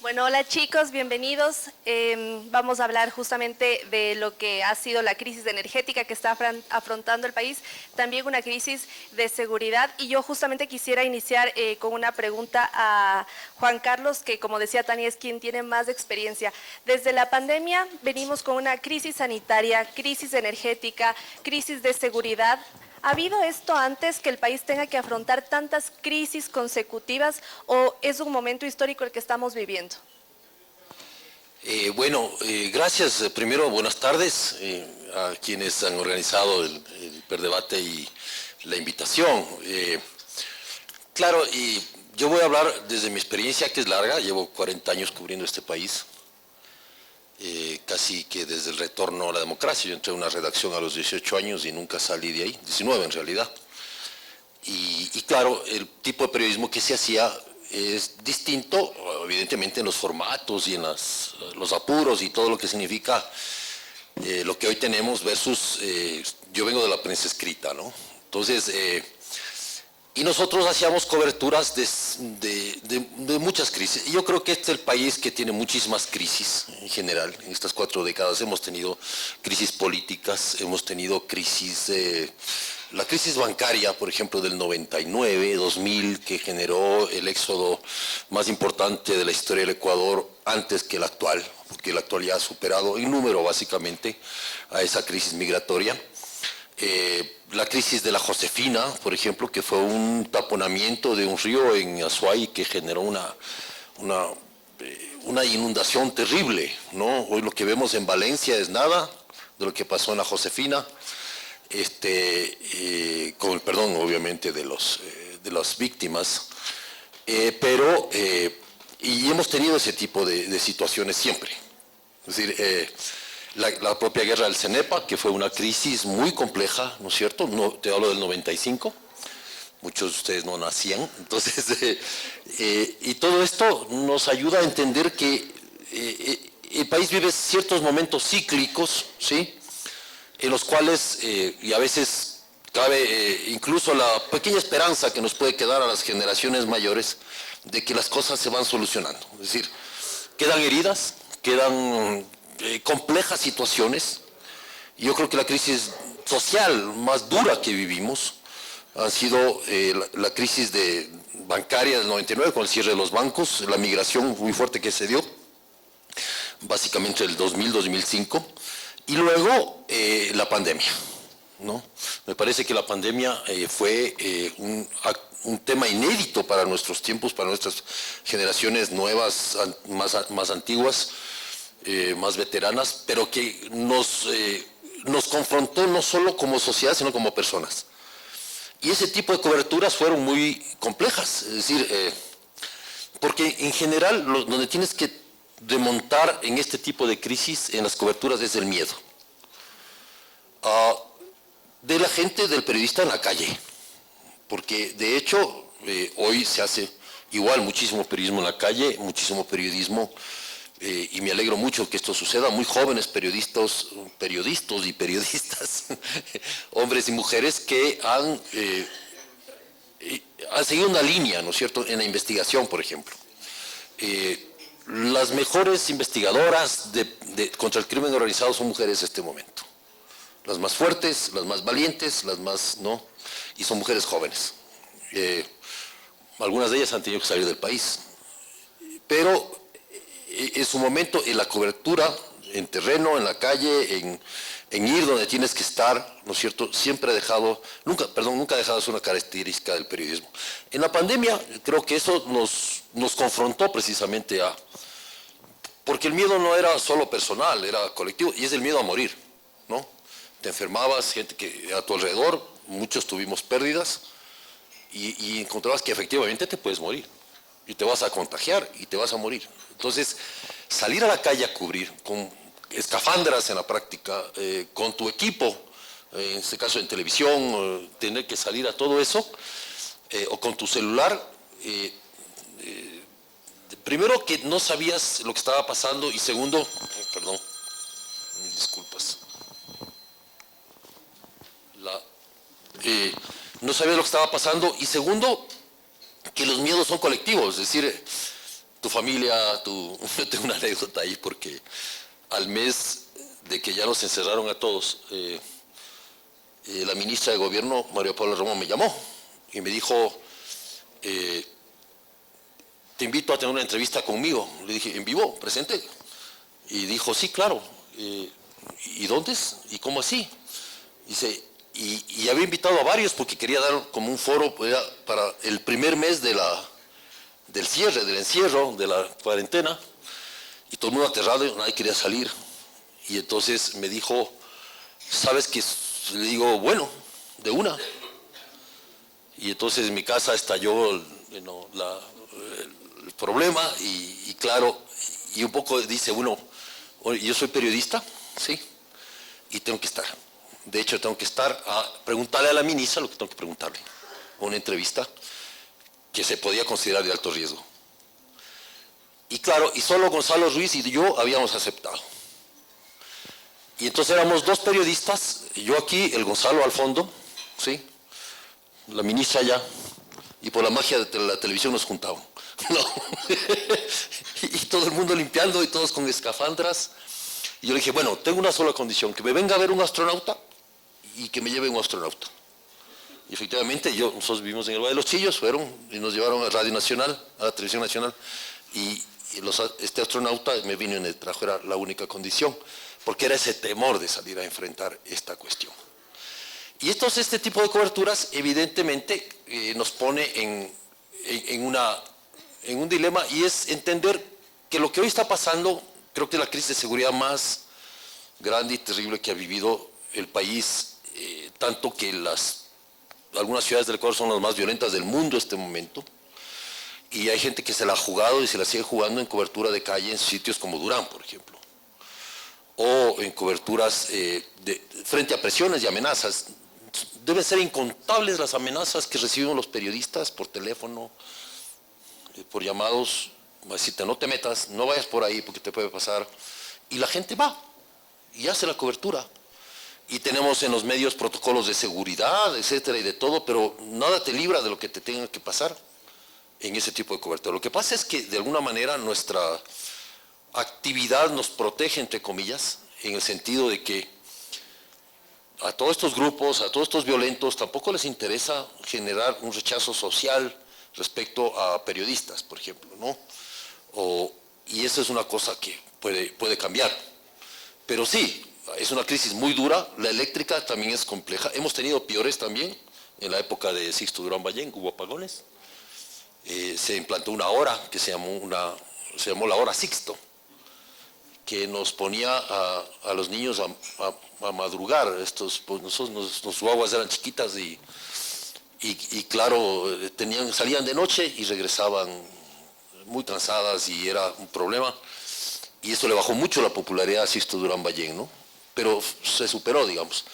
Bueno, hola chicos, bienvenidos. Vamos a hablar justamente de lo que ha sido la crisis energética que está afrontando el país, también una crisis de seguridad. Y yo justamente quisiera iniciar con una pregunta a Juan Carlos, que como decía Tania, es quien tiene más experiencia. Desde la pandemia venimos con una crisis sanitaria, crisis energética, crisis de seguridad. ¿Ha habido esto antes, que el país tenga que afrontar tantas crisis consecutivas, o es un momento histórico el que estamos viviendo? Gracias. Primero, buenas tardes a quienes han organizado el hiperdebate y la invitación. Claro, y yo voy a hablar desde mi experiencia, que es larga. Llevo 40 años cubriendo este país, casi que desde el retorno a la democracia. Yo entré a una redacción a los 18 años y nunca salí de ahí, 19 en realidad. Y claro, el tipo de periodismo que se hacía es distinto, evidentemente, en los formatos y en los apuros y todo lo que significa lo que hoy tenemos versus, yo vengo de la prensa escrita, ¿no? Entonces, y nosotros hacíamos coberturas de muchas crisis. Y yo creo que este es el país que tiene muchísimas crisis en general. En estas 4 décadas hemos tenido crisis políticas, hemos tenido crisis la crisis bancaria, por ejemplo, del 99, 2000, que generó el éxodo más importante de la historia del Ecuador antes que el actual, porque la actual ya ha superado en número básicamente a esa crisis migratoria. La crisis de la Josefina, por ejemplo, que fue un taponamiento de un río en Azuay que generó una inundación terrible, ¿no? Hoy lo que vemos en Valencia es nada de lo que pasó en la Josefina. Con el perdón obviamente de las víctimas, y hemos tenido ese tipo de situaciones siempre. Es decir, la propia guerra del Cenepa, que fue una crisis muy compleja, ¿no es cierto? No, te hablo del 95, muchos de ustedes no nacían, entonces, y todo esto nos ayuda a entender que el país vive ciertos momentos cíclicos, ¿sí?, en los cuales, y a veces cabe incluso la pequeña esperanza que nos puede quedar a las generaciones mayores de que las cosas se van solucionando. Es decir, quedan heridas, quedan complejas situaciones. Y yo creo que la crisis social más dura que vivimos ha sido la crisis bancaria del 99, con el cierre de los bancos, la migración muy fuerte que se dio, básicamente el 2000-2005. Y luego la pandemia, ¿no? Me parece que la pandemia fue un tema inédito para nuestros tiempos, para nuestras generaciones nuevas, más antiguas, más veteranas, pero que nos confrontó no solo como sociedad, sino como personas. Y ese tipo de coberturas fueron muy complejas, es decir, porque en general donde tienes que remontar en este tipo de crisis, en las coberturas, es el miedo. De la gente, del periodista en la calle. Porque de hecho, hoy se hace igual muchísimo periodismo en la calle, muchísimo periodismo, y me alegro mucho que esto suceda. Muy jóvenes periodistas y periodistas, hombres y mujeres que han seguido una línea, ¿no es cierto?, en la investigación, por ejemplo. Las mejores investigadoras contra el crimen organizado son mujeres en este momento. Las más fuertes, las más valientes, las más, ¿no? Y son mujeres jóvenes. Algunas de ellas han tenido que salir del país. Pero en su momento, en la cobertura, en terreno, en la calle, en ir donde tienes que estar, ¿no es cierto?, siempre ha dejado, nunca ha dejado de ser una característica del periodismo. En la pandemia, creo que eso nos confrontó precisamente porque el miedo no era solo personal, era colectivo, y es el miedo a morir, ¿no? Te enfermabas, gente que a tu alrededor, muchos tuvimos pérdidas, y encontrabas que efectivamente te puedes morir, y te vas a contagiar, y te vas a morir. Entonces, salir a la calle a cubrir, con escafandras en la práctica, con tu equipo, en este caso en televisión, tener que salir a todo eso, o con tu celular, primero que no sabías lo que estaba pasando, y segundo, perdón, mis disculpas, no sabías lo que estaba pasando, y segundo, que los miedos son colectivos. Es decir, tu familia, yo tengo una anécdota ahí porque al mes de que ya nos encerraron a todos, la ministra de Gobierno, María Paula Romo, me llamó y me dijo, te invito a tener una entrevista conmigo. Le dije, ¿en vivo? ¿Presente? Y dijo, sí, claro. ¿Y dónde es? ¿Y cómo así? Dice, y había invitado a varios porque quería dar como un foro para el primer mes del cierre, del encierro, de la cuarentena, y todo el mundo aterrado, y nadie quería salir. Y entonces me dijo, ¿sabes qué? Le digo, bueno, de una. Y entonces en mi casa estalló el problema y claro, y un poco dice uno, yo soy periodista, sí, y tengo que estar. De hecho, tengo que estar a preguntarle a la ministra lo que tengo que preguntarle. Una entrevista que se podía considerar de alto riesgo. Y claro, y solo Gonzalo Ruiz y yo habíamos aceptado. Y entonces éramos dos periodistas, yo aquí, el Gonzalo al fondo, ¿sí? La ministra allá, y por la magia de la televisión nos juntaban. No. Y todo el mundo limpiando y todos con escafandras. Y yo le dije, bueno, tengo una sola condición, que me venga a ver un astronauta y que me lleve un astronauta. Y efectivamente, nosotros vivimos en el Valle de los Chillos, fueron y nos llevaron a Radio Nacional, a la Televisión Nacional, y este astronauta me vino y me trajo, era la única condición, porque era ese temor de salir a enfrentar esta cuestión. Y este tipo de coberturas, evidentemente, nos pone en un dilema, y es entender que lo que hoy está pasando, creo que es la crisis de seguridad más grande y terrible que ha vivido el país, tanto que algunas ciudades del Ecuador son las más violentas del mundo en este momento, y hay gente que se la ha jugado y se la sigue jugando en cobertura de calle en sitios como Durán, por ejemplo, o en coberturas frente a presiones y amenazas. Deben ser incontables las amenazas que reciben los periodistas por teléfono, por llamados, va a decirte no te metas, no vayas por ahí porque te puede pasar, y la gente va y hace la cobertura. Y tenemos en los medios protocolos de seguridad, etcétera, y de todo, pero nada te libra de lo que te tenga que pasar en ese tipo de cobertura. Lo que pasa es que de alguna manera nuestra actividad nos protege, entre comillas, en el sentido de que a todos estos grupos, a todos estos violentos, tampoco les interesa generar un rechazo social respecto a periodistas, por ejemplo, ¿no? Y eso es una cosa que puede cambiar. Pero sí, es una crisis muy dura, la eléctrica también es compleja. Hemos tenido peores también, en la época de Sixto Durán Ballén, hubo apagones. Se implantó una hora que se llamó la hora Sixto, que nos ponía a los niños a madrugar. Pues nuestros guaguas eran chiquitas y claro, salían de noche y regresaban muy cansadas y era un problema. Y eso le bajó mucho la popularidad a Sixto Durán Ballén, ¿no? Pero se superó, digamos.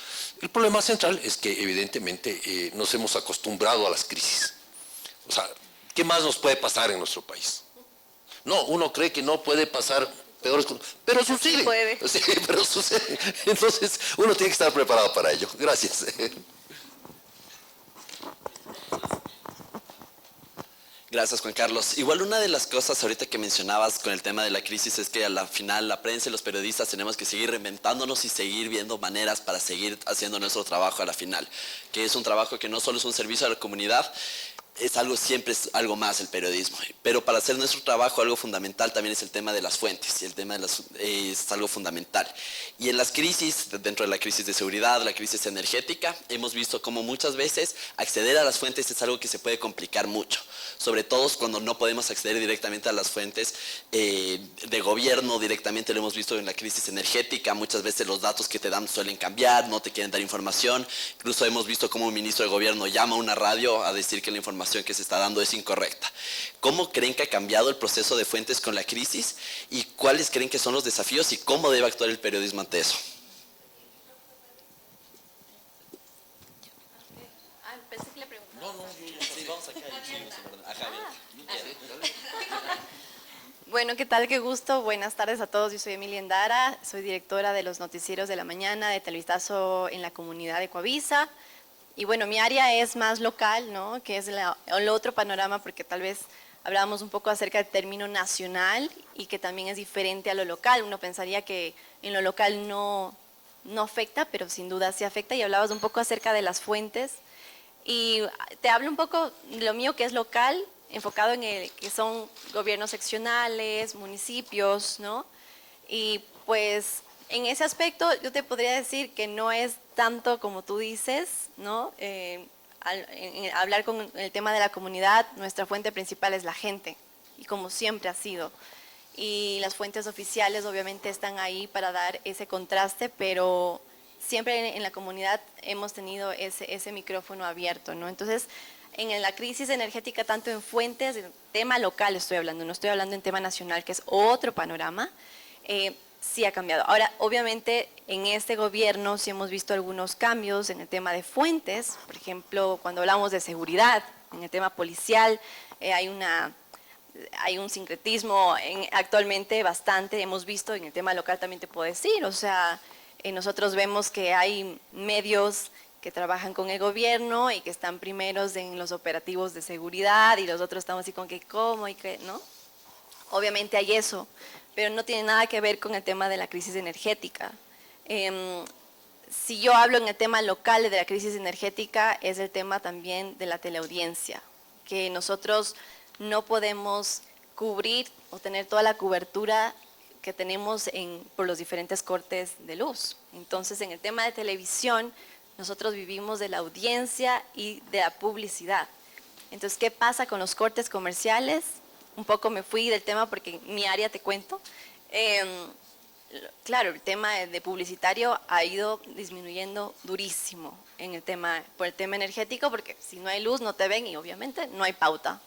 El problema central es que evidentemente nos hemos acostumbrado a las crisis. O sea, ¿qué más nos puede pasar en nuestro país? No, uno cree que no puede pasar peores cosas, pero sucede. Sí puede. Sí, pero sucede. Entonces, uno tiene que estar preparado para ello. Gracias. Gracias, Juan Carlos. Igual una de las cosas ahorita que mencionabas con el tema de la crisis es que a la final la prensa y los periodistas tenemos que seguir reinventándonos y seguir viendo maneras para seguir haciendo nuestro trabajo a la final, que es un trabajo que no solo es un servicio a la comunidad, siempre es algo más el periodismo. Pero para hacer nuestro trabajo algo fundamental también es el tema de las fuentes, y el tema es algo fundamental. Y en las crisis, dentro de la crisis de seguridad, la crisis energética, hemos visto cómo muchas veces acceder a las fuentes es algo que se puede complicar mucho, sobre todo cuando no podemos acceder directamente a las fuentes de gobierno, directamente lo hemos visto en la crisis energética, muchas veces los datos que te dan suelen cambiar, no te quieren dar información, incluso hemos visto cómo un ministro de gobierno llama a una radio a decir que la información que se está dando es incorrecta. ¿Cómo creen que ha cambiado el proceso de fuentes con la crisis y cuáles creen que son los desafíos y cómo debe actuar el periodismo ante eso? Pensé que le preguntaba. No, sí, vamos acá. Bueno, ¿qué tal? Qué gusto. Buenas tardes a todos. Yo soy Emilia Endara, soy directora de los noticieros de la mañana de Televistazo en la comunidad de Coavisa. Y bueno, mi área es más local, ¿no? Que es el otro panorama, porque tal vez hablábamos un poco acerca del término nacional y que también es diferente a lo local. Uno pensaría que en lo local no afecta, pero sin duda sí afecta, y hablabas un poco acerca de las fuentes. Y te hablo un poco de lo mío que es local, enfocado en el que son gobiernos seccionales, municipios, ¿no? Y pues en ese aspecto yo te podría decir que no es tanto como tú dices, ¿no? Hablar con el tema de la comunidad, nuestra fuente principal es la gente, y como siempre ha sido. Y las fuentes oficiales obviamente están ahí para dar ese contraste, pero siempre en la comunidad hemos tenido ese micrófono abierto, ¿no? Entonces, en la crisis energética, tanto en fuentes, en tema local estoy hablando, no estoy hablando en tema nacional, que es otro panorama, sí ha cambiado. Ahora, obviamente, en este gobierno sí hemos visto algunos cambios en el tema de fuentes. Por ejemplo, cuando hablamos de seguridad, en el tema policial, hay un sincretismo actualmente bastante, hemos visto en el tema local también te puedo decir, o sea, nosotros vemos que hay medios que trabajan con el gobierno y que están primeros en los operativos de seguridad y los otros estamos así con que cómo y que, ¿no? Obviamente hay eso, pero no tiene nada que ver con el tema de la crisis energética. Si yo hablo en el tema local de la crisis energética, es el tema también de la teleaudiencia, que nosotros no podemos cubrir o tener toda la cobertura que tenemos por los diferentes cortes de luz. Entonces, en el tema de televisión, nosotros vivimos de la audiencia y de la publicidad. Entonces, ¿qué pasa con los cortes comerciales? Un poco me fui del tema porque en mi área te cuento. Claro, el tema de publicitario ha ido disminuyendo durísimo por el tema energético, porque si no hay luz no te ven y obviamente no hay pauta.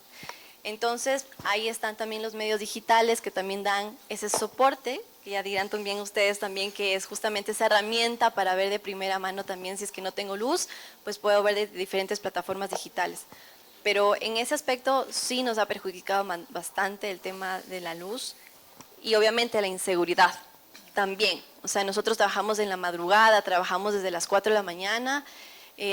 Entonces, ahí están también los medios digitales que también dan ese soporte, que ya dirán también ustedes también que es justamente esa herramienta para ver de primera mano también si es que no tengo luz, pues puedo ver de diferentes plataformas digitales. Pero en ese aspecto sí nos ha perjudicado bastante el tema de la luz y obviamente la inseguridad también. O sea, nosotros trabajamos en la madrugada, trabajamos desde las 4 de la mañana,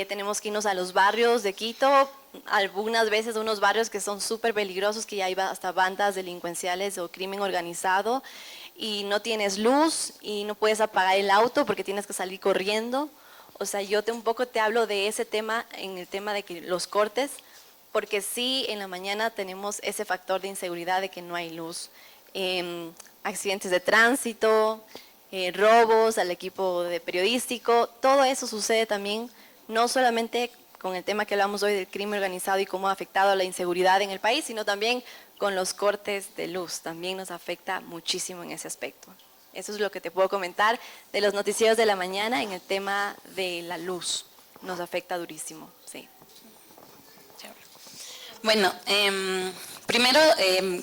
tenemos que irnos a los barrios de Quito, algunas veces unos barrios que son súper peligrosos, que ya hay hasta bandas delincuenciales o crimen organizado, y no tienes luz y no puedes apagar el auto porque tienes que salir corriendo. O sea, yo un poco te hablo de ese tema, en el tema de que los cortes, porque sí en la mañana tenemos ese factor de inseguridad de que no hay luz. Accidentes de tránsito, robos al equipo de periodístico, todo eso sucede también, no solamente con el tema que hablamos hoy del crimen organizado y cómo ha afectado a la inseguridad en el país, sino también con los cortes de luz, también nos afecta muchísimo en ese aspecto. Eso es lo que te puedo comentar de los noticieros de la mañana en el tema de la luz, nos afecta durísimo, sí. Bueno, primero,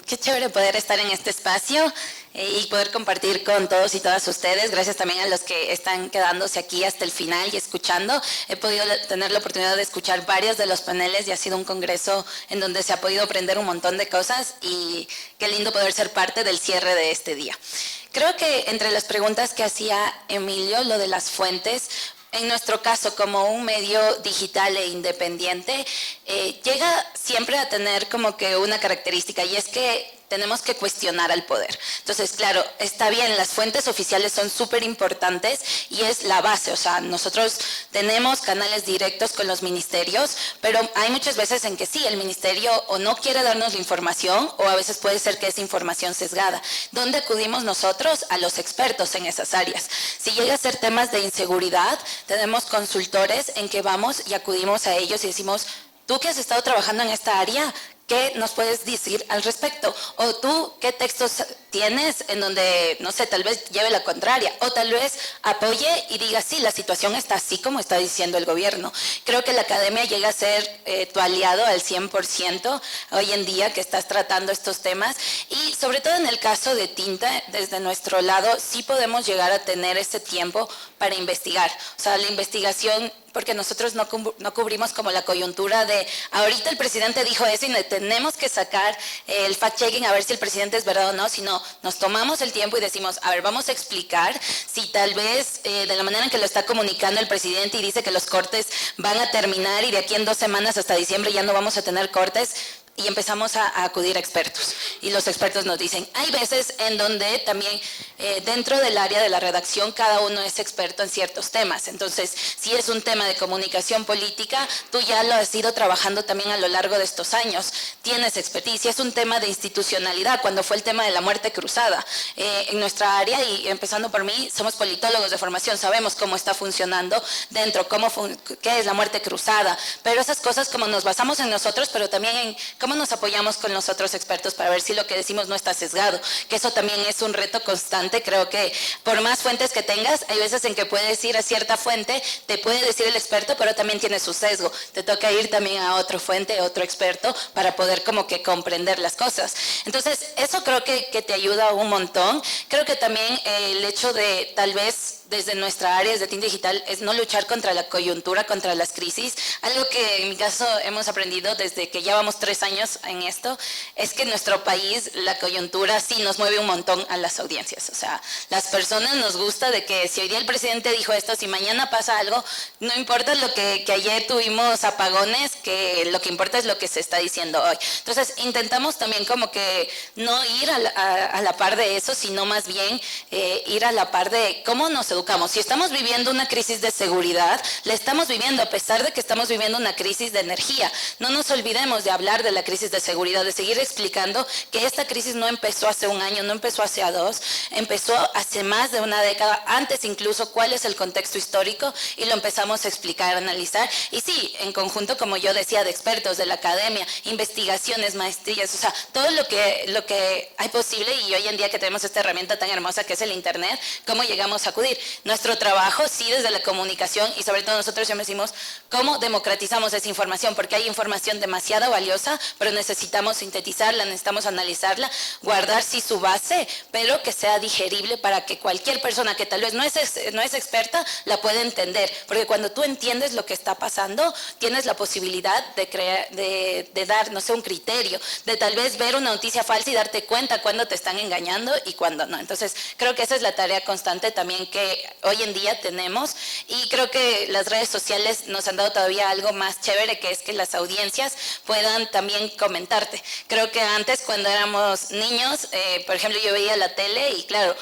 qué chévere poder estar en este espacio y poder compartir con todos y todas ustedes. Gracias también a los que están quedándose aquí hasta el final y escuchando. He podido tener la oportunidad de escuchar varios de los paneles y ha sido un congreso en donde se ha podido aprender un montón de cosas y qué lindo poder ser parte del cierre de este día. Creo que entre las preguntas que hacía Emilio, lo de las fuentes, en nuestro caso, como un medio digital e independiente, llega siempre a tener como que una característica, y es que tenemos que cuestionar al poder. Entonces, claro, está bien, las fuentes oficiales son súper importantes y es la base. O sea, nosotros tenemos canales directos con los ministerios, pero hay muchas veces en que sí, el ministerio o no quiere darnos la información o a veces puede ser que es información sesgada. ¿Dónde acudimos nosotros? A los expertos en esas áreas. Si llega a ser temas de inseguridad, tenemos consultores en que vamos y acudimos a ellos y decimos, tú que has estado trabajando en esta área, ¿qué nos puedes decir al respecto? O tú, ¿qué textos tienes en donde, no sé, tal vez lleve la contraria? O tal vez apoye y diga, sí, la situación está así como está diciendo el gobierno. Creo que la academia llega a ser tu aliado al 100% hoy en día que estás tratando estos temas. Y sobre todo en el caso de Tinta, desde nuestro lado, sí podemos llegar a tener ese tiempo para investigar. O sea, la investigación, porque nosotros no cubrimos como la coyuntura de ahorita el presidente dijo eso y tenemos que sacar el fact-checking a ver si el presidente es verdad o no, sino nos tomamos el tiempo y decimos, a ver, vamos a explicar si tal vez de la manera en que lo está comunicando el presidente y dice que los cortes van a terminar y de aquí en 2 semanas hasta diciembre ya no vamos a tener cortes, y empezamos a acudir a expertos. Y los expertos nos dicen, hay veces en donde también dentro del área de la redacción cada uno es experto en ciertos temas. Entonces, si es un tema de comunicación política, tú ya lo has ido trabajando también a lo largo de estos años. Tienes expertise. Si es un tema de institucionalidad, cuando fue el tema de la muerte cruzada, en nuestra área, y empezando por mí, somos politólogos de formación, sabemos cómo está funcionando dentro, qué es la muerte cruzada, pero esas cosas como nos basamos en nosotros, pero también en cómo nos apoyamos con los otros expertos para ver si lo que decimos no está sesgado, que eso también es un reto constante. Creo que por más fuentes que tengas, hay veces en que puedes ir a cierta fuente, te puede decir el experto, pero también tiene su sesgo, te toca ir también a otra fuente, otro experto, para poder como que comprender las cosas. Entonces, eso creo que te ayuda un montón. Creo que también el hecho de tal vez desde nuestra área, desde Team Digital, es no luchar contra la coyuntura, contra las crisis. Algo que en mi caso hemos aprendido desde que ya vamos 3 años en esto, es que en nuestro país la coyuntura sí nos mueve un montón a las audiencias. O sea, las personas nos gusta de que si hoy día el presidente dijo esto, si mañana pasa algo, no importa lo que ayer tuvimos apagones, que lo que importa es lo que se está diciendo hoy. Entonces, intentamos también como que no ir a la par de eso, sino más bien ir a la par de cómo nos educamos. Si estamos viviendo una crisis de seguridad, la estamos viviendo a pesar de que estamos viviendo una crisis de energía. No nos olvidemos de hablar de la crisis de seguridad, de seguir explicando que esta crisis no empezó hace 1 año, no empezó hace 2, empezó hace más de 1 década, antes incluso cuál es el contexto histórico, y lo empezamos a explicar, a analizar. Y sí, en conjunto, como yo decía, de expertos, de la academia, investigaciones, maestrías, o sea, todo lo que hay posible, y hoy en día que tenemos esta herramienta tan hermosa que es el internet, cómo llegamos a acudir. Nuestro trabajo, sí, desde la comunicación, y sobre todo nosotros siempre decimos cómo democratizamos esa información, porque hay información demasiado valiosa, pero necesitamos sintetizarla, necesitamos analizarla, guardar sí su base, pero que sea digerible para que cualquier persona que tal vez no es experta la pueda entender, porque cuando tú entiendes lo que está pasando, tienes la posibilidad de dar, no sé, un criterio, de tal vez ver una noticia falsa y darte cuenta cuándo te están engañando y cuándo no. Entonces, creo que esa es la tarea constante también que hoy en día tenemos, y creo que las redes sociales nos han dado todavía algo más chévere, que es que las audiencias puedan también comentarte. Creo que antes, cuando éramos niños, por ejemplo, yo veía la tele y claro,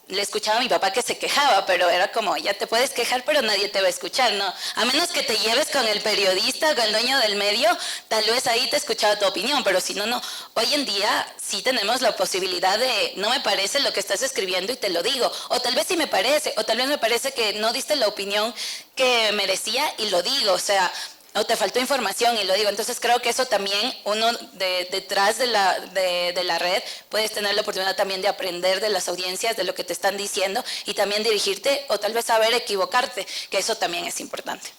le escuchaba a mi papá que se quejaba, pero era como, ya te puedes quejar, pero nadie te va a escuchar, ¿no? A menos que te lleves con el periodista o con el dueño del medio, tal vez ahí te escuchaba tu opinión, pero si no, no. Hoy en día sí tenemos la posibilidad de, no me parece lo que estás escribiendo y te lo digo, o tal vez sí me parece, o tal vez me parece que no diste la opinión que merecía y lo digo, o sea, o te faltó información y lo digo. Entonces creo que eso también uno detrás de la red puedes tener la oportunidad también de aprender de las audiencias, de lo que te están diciendo, y también dirigirte o tal vez saber equivocarte, que eso también es importante.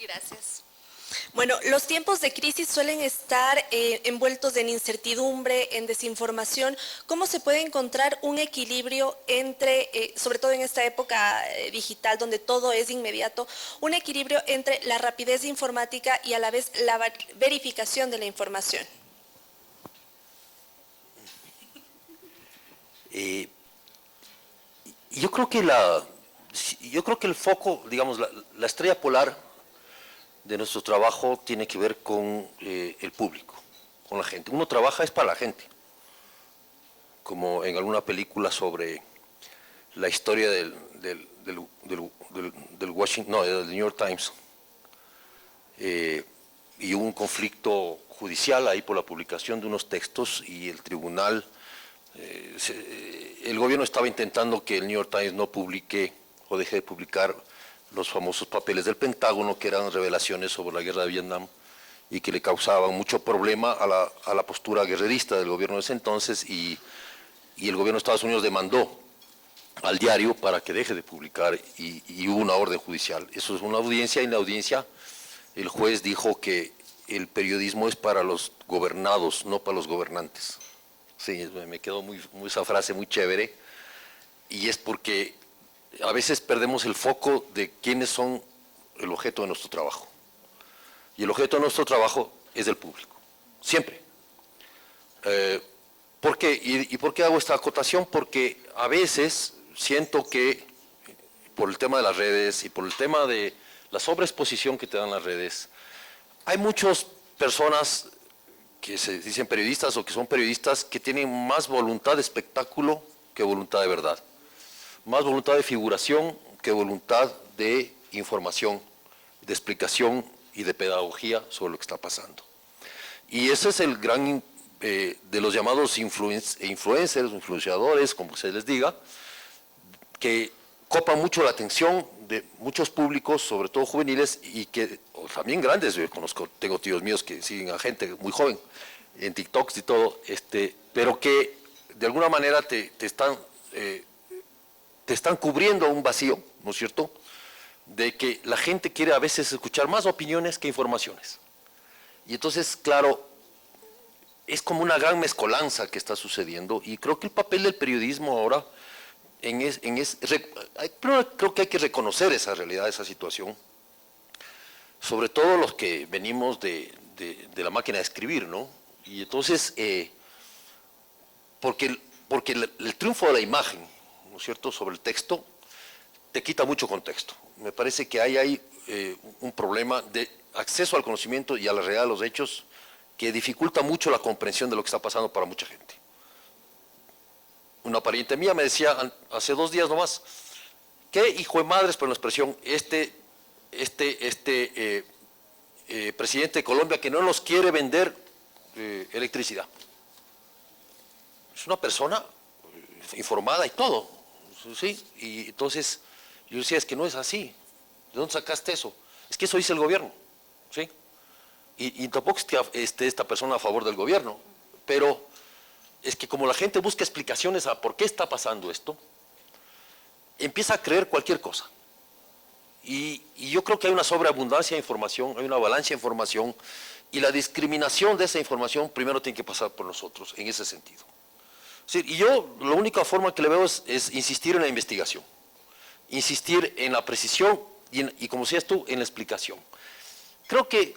Gracias. Bueno, los tiempos de crisis suelen estar envueltos en incertidumbre, en desinformación. ¿Cómo se puede encontrar un equilibrio entre, sobre todo en esta época digital donde todo es inmediato, un equilibrio entre la rapidez informática y a la vez la verificación de la información? Yo creo que el foco, digamos, la estrella polar de nuestro trabajo tiene que ver con el público, con la gente. Uno trabaja es para la gente, como en alguna película sobre la historia del New York Times, y hubo un conflicto judicial ahí por la publicación de unos textos, y el tribunal, el gobierno estaba intentando que el New York Times no publique o deje de publicar los famosos papeles del Pentágono, que eran revelaciones sobre la guerra de Vietnam y que le causaban mucho problema a la postura guerrerista del gobierno de ese entonces, y el gobierno de Estados Unidos demandó al diario para que deje de publicar, y hubo una orden judicial. Eso es una audiencia, y en la audiencia el juez dijo que el periodismo es para los gobernados, no para los gobernantes. Sí, me quedó esa frase muy chévere, y es porque a veces perdemos el foco de quiénes son el objeto de nuestro trabajo. Y el objeto de nuestro trabajo es el público, siempre. ¿Por qué? ¿Y por qué hago esta acotación? Porque a veces siento que por el tema de las redes y por el tema de la sobreexposición que te dan las redes, hay muchas personas que se dicen periodistas o que son periodistas que tienen más voluntad de espectáculo que voluntad de verdad, más voluntad de figuración que voluntad de información, de explicación y de pedagogía sobre lo que está pasando. Y ese es el gran de los llamados influencers, influenciadores, como se les diga, que copan mucho la atención de muchos públicos, sobre todo juveniles, y que también grandes. Yo conozco, tengo tíos míos que siguen a gente muy joven en TikToks y todo, pero que de alguna manera te están cubriendo un vacío, ¿no es cierto?, de que la gente quiere a veces escuchar más opiniones que informaciones. Y entonces, claro, es como una gran mezcolanza que está sucediendo, y creo que el papel del periodismo ahora primero creo que hay que reconocer esa realidad, esa situación, sobre todo los que venimos de la máquina de escribir, ¿no? Y entonces, porque el triunfo de la imagen, ¿no es cierto?, sobre el texto, te quita mucho contexto. Me parece que hay un problema de acceso al conocimiento y a la realidad de los hechos que dificulta mucho la comprensión de lo que está pasando para mucha gente. Una pariente mía me decía hace 2 días nomás, ¿qué hijo de madres, por la expresión, presidente de Colombia que no nos quiere vender electricidad? Es una persona informada y todo, ¿sí? Y entonces yo decía, es que no es así. ¿De dónde sacaste eso? Es que eso dice el gobierno, ¿sí? Y tampoco esté esta persona a favor del gobierno, pero es que como la gente busca explicaciones a por qué está pasando esto, empieza a creer cualquier cosa. Y yo creo que hay una sobreabundancia de información, hay una avalancha de información, y la discriminación de esa información primero tiene que pasar por nosotros, en ese sentido. Sí, y yo la única forma que le veo es insistir en la investigación, insistir en la precisión y como decías tú, en la explicación. Creo que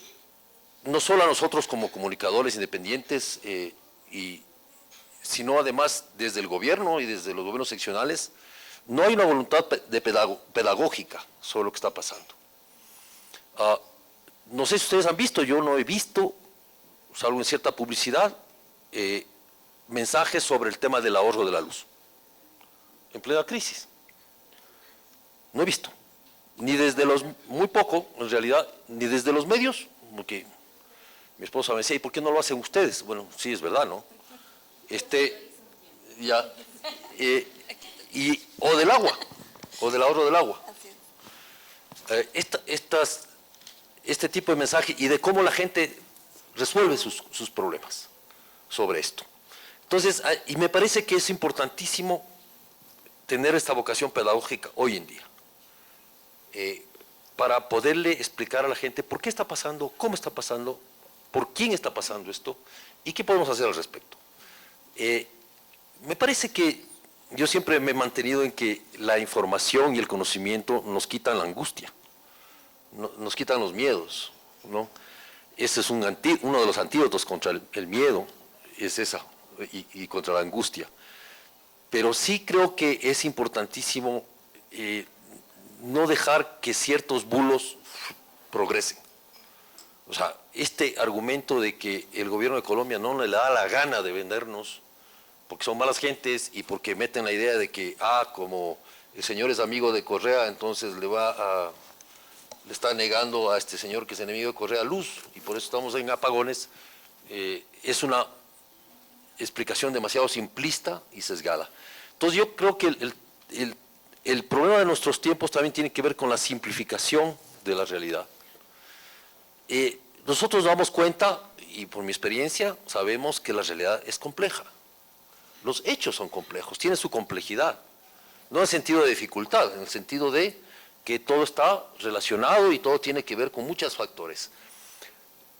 no solo a nosotros como comunicadores independientes, sino además desde el gobierno y desde los gobiernos seccionales, no hay una voluntad pedagógica sobre lo que está pasando. No sé si ustedes han visto, yo no he visto, salvo en cierta publicidad, mensajes sobre el tema del ahorro de la luz, en plena crisis. No he visto, ni desde los, muy poco en realidad, ni desde los medios, porque mi esposa me decía, ¿y por qué no lo hacen ustedes? Bueno, sí, es verdad, ¿no? O del agua, o del ahorro del agua. Este tipo de mensaje y de cómo la gente resuelve sus problemas sobre esto. Entonces, y me parece que es importantísimo tener esta vocación pedagógica hoy en día, para poderle explicar a la gente por qué está pasando, cómo está pasando, por quién está pasando esto y qué podemos hacer al respecto. Me parece que yo siempre me he mantenido en que la información y el conocimiento nos quitan la angustia, nos quitan los miedos, ¿no? Ese es uno de los antídotos contra el miedo, es esa, y contra la angustia. Pero sí creo que es importantísimo no dejar que ciertos bulos progresen. O sea, este argumento de que el gobierno de Colombia no le da la gana de vendernos porque son malas gentes y porque meten la idea de que, como el señor es amigo de Correa, entonces le está negando a este señor que es enemigo de Correa luz y por eso estamos en apagones, es una explicación demasiado simplista y sesgada. Entonces yo creo que el problema de nuestros tiempos también tiene que ver con la simplificación de la realidad. Nosotros nos damos cuenta, y por mi experiencia, sabemos que la realidad es compleja. Los hechos son complejos, tienen su complejidad. No en el sentido de dificultad, en el sentido de que todo está relacionado y todo tiene que ver con muchos factores.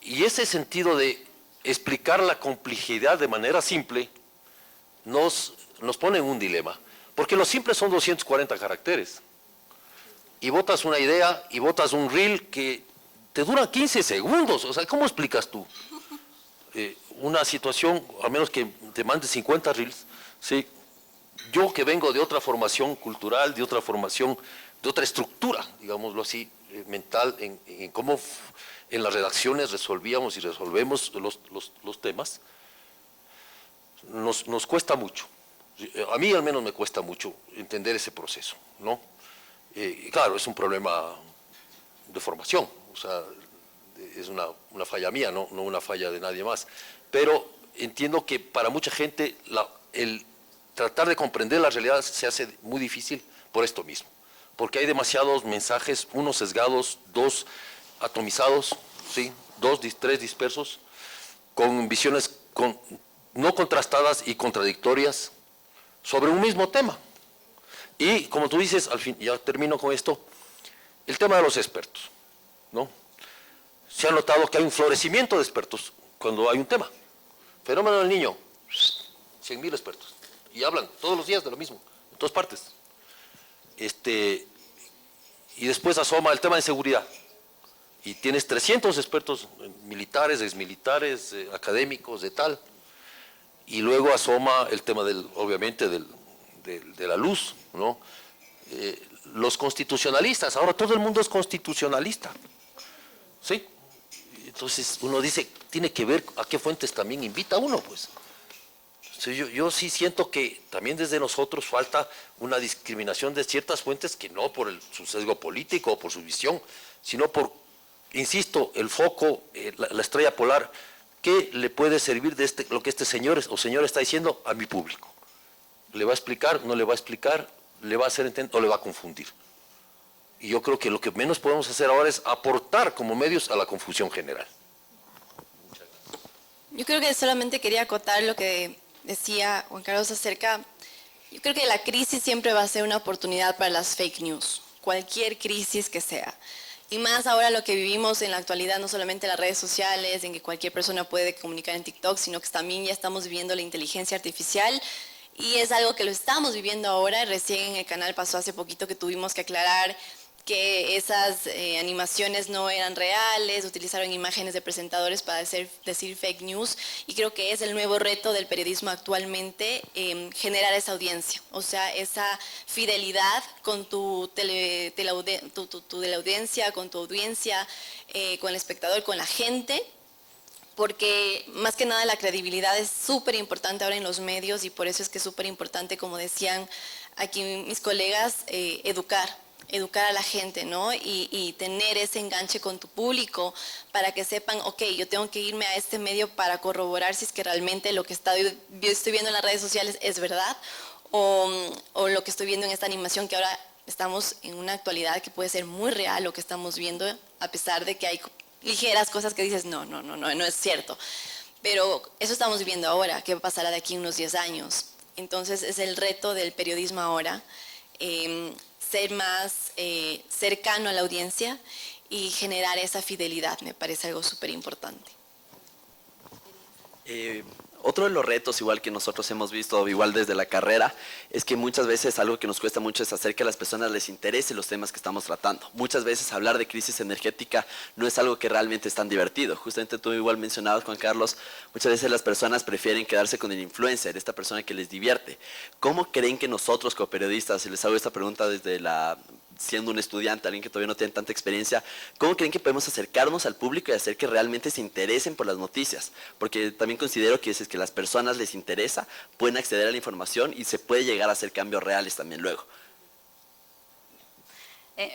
Y ese sentido de explicar la complejidad de manera simple nos pone en un dilema. Porque lo simple son 240 caracteres. Y botas una idea y botas un reel que te dura 15 segundos. O sea, ¿cómo explicas tú una situación, a menos que te mandes 50 reels? ¿Sí? Yo que vengo de otra formación cultural, de otra formación, de otra estructura, digámoslo así, mental en cómo en las redacciones resolvíamos y resolvemos los temas, nos cuesta mucho. A mí al menos me cuesta mucho entender ese proceso, ¿no? Y claro, es un problema de formación, o sea, es una falla mía, no una falla de nadie más. Pero entiendo que para mucha gente el tratar de comprender la realidad se hace muy difícil por esto mismo, porque hay demasiados mensajes, unos sesgados, dos atomizados, ¿sí? Tres dispersos, con visiones no contrastadas y contradictorias sobre un mismo tema. Y como tú dices, al fin, ya termino con esto, el tema de los expertos, ¿no? Se ha notado que hay un florecimiento de expertos cuando hay un tema. Fenómeno del niño, 100.000 expertos, y hablan todos los días de lo mismo, en todas partes. Y después asoma el tema de seguridad, y tienes 300 expertos militares, exmilitares, académicos, de tal, y luego asoma el tema obviamente de la luz, ¿no? Los constitucionalistas, ahora todo el mundo es constitucionalista, ¿sí? Entonces uno dice, tiene que ver a qué fuentes también invita uno, pues. Yo sí siento que también desde nosotros falta una discriminación de ciertas fuentes que no por su sesgo político o por su visión, sino por, insisto, el foco, la estrella polar, ¿qué le puede servir de lo que este señor o señora está diciendo a mi público? ¿Le va a explicar? ¿No le va a explicar? ¿Le va a hacer entender o le va a confundir? Y yo creo que lo que menos podemos hacer ahora es aportar como medios a la confusión general. Yo creo que solamente quería acotar lo que decía Juan Carlos acerca. Yo creo que la crisis siempre va a ser una oportunidad para las fake news, cualquier crisis que sea. Y más ahora lo que vivimos en la actualidad, no solamente en las redes sociales, en que cualquier persona puede comunicar en TikTok, sino que también ya estamos viviendo la inteligencia artificial. Y es algo que lo estamos viviendo ahora. Recién en el canal pasó hace poquito que tuvimos que aclarar que esas animaciones no eran reales, utilizaron imágenes de presentadores para decir fake news, y creo que es el nuevo reto del periodismo actualmente, generar esa audiencia, o sea, esa fidelidad con tu teleaudiencia, con tu audiencia, con el espectador, con la gente, porque más que nada la credibilidad es súper importante ahora en los medios, y por eso es que es súper importante, como decían aquí mis colegas, educar a la gente, ¿no? Y tener ese enganche con tu público para que sepan, ok, yo tengo que irme a este medio para corroborar si es que realmente lo que estoy viendo en las redes sociales es verdad, o lo que estoy viendo en esta animación, que ahora estamos en una actualidad que puede ser muy real lo que estamos viendo, a pesar de que hay ligeras cosas que dices, no es cierto. Pero eso estamos viviendo ahora, ¿qué pasará de aquí a unos 10 años? Entonces es el reto del periodismo ahora, ser más cercano a la audiencia y generar esa fidelidad, me parece algo súper importante. Otro de los retos, igual que nosotros hemos visto, igual desde la carrera, es que muchas veces algo que nos cuesta mucho es hacer que a las personas les interese los temas que estamos tratando. Muchas veces hablar de crisis energética no es algo que realmente es tan divertido. Justamente tú igual mencionabas, Juan Carlos, muchas veces las personas prefieren quedarse con el influencer, esta persona que les divierte. ¿Cómo creen que nosotros como periodistas, y les hago esta pregunta desde siendo un estudiante, alguien que todavía no tiene tanta experiencia, ¿cómo creen que podemos acercarnos al público y hacer que realmente se interesen por las noticias? Porque también considero que si es que a las personas les interesa, pueden acceder a la información y se puede llegar a hacer cambios reales también luego.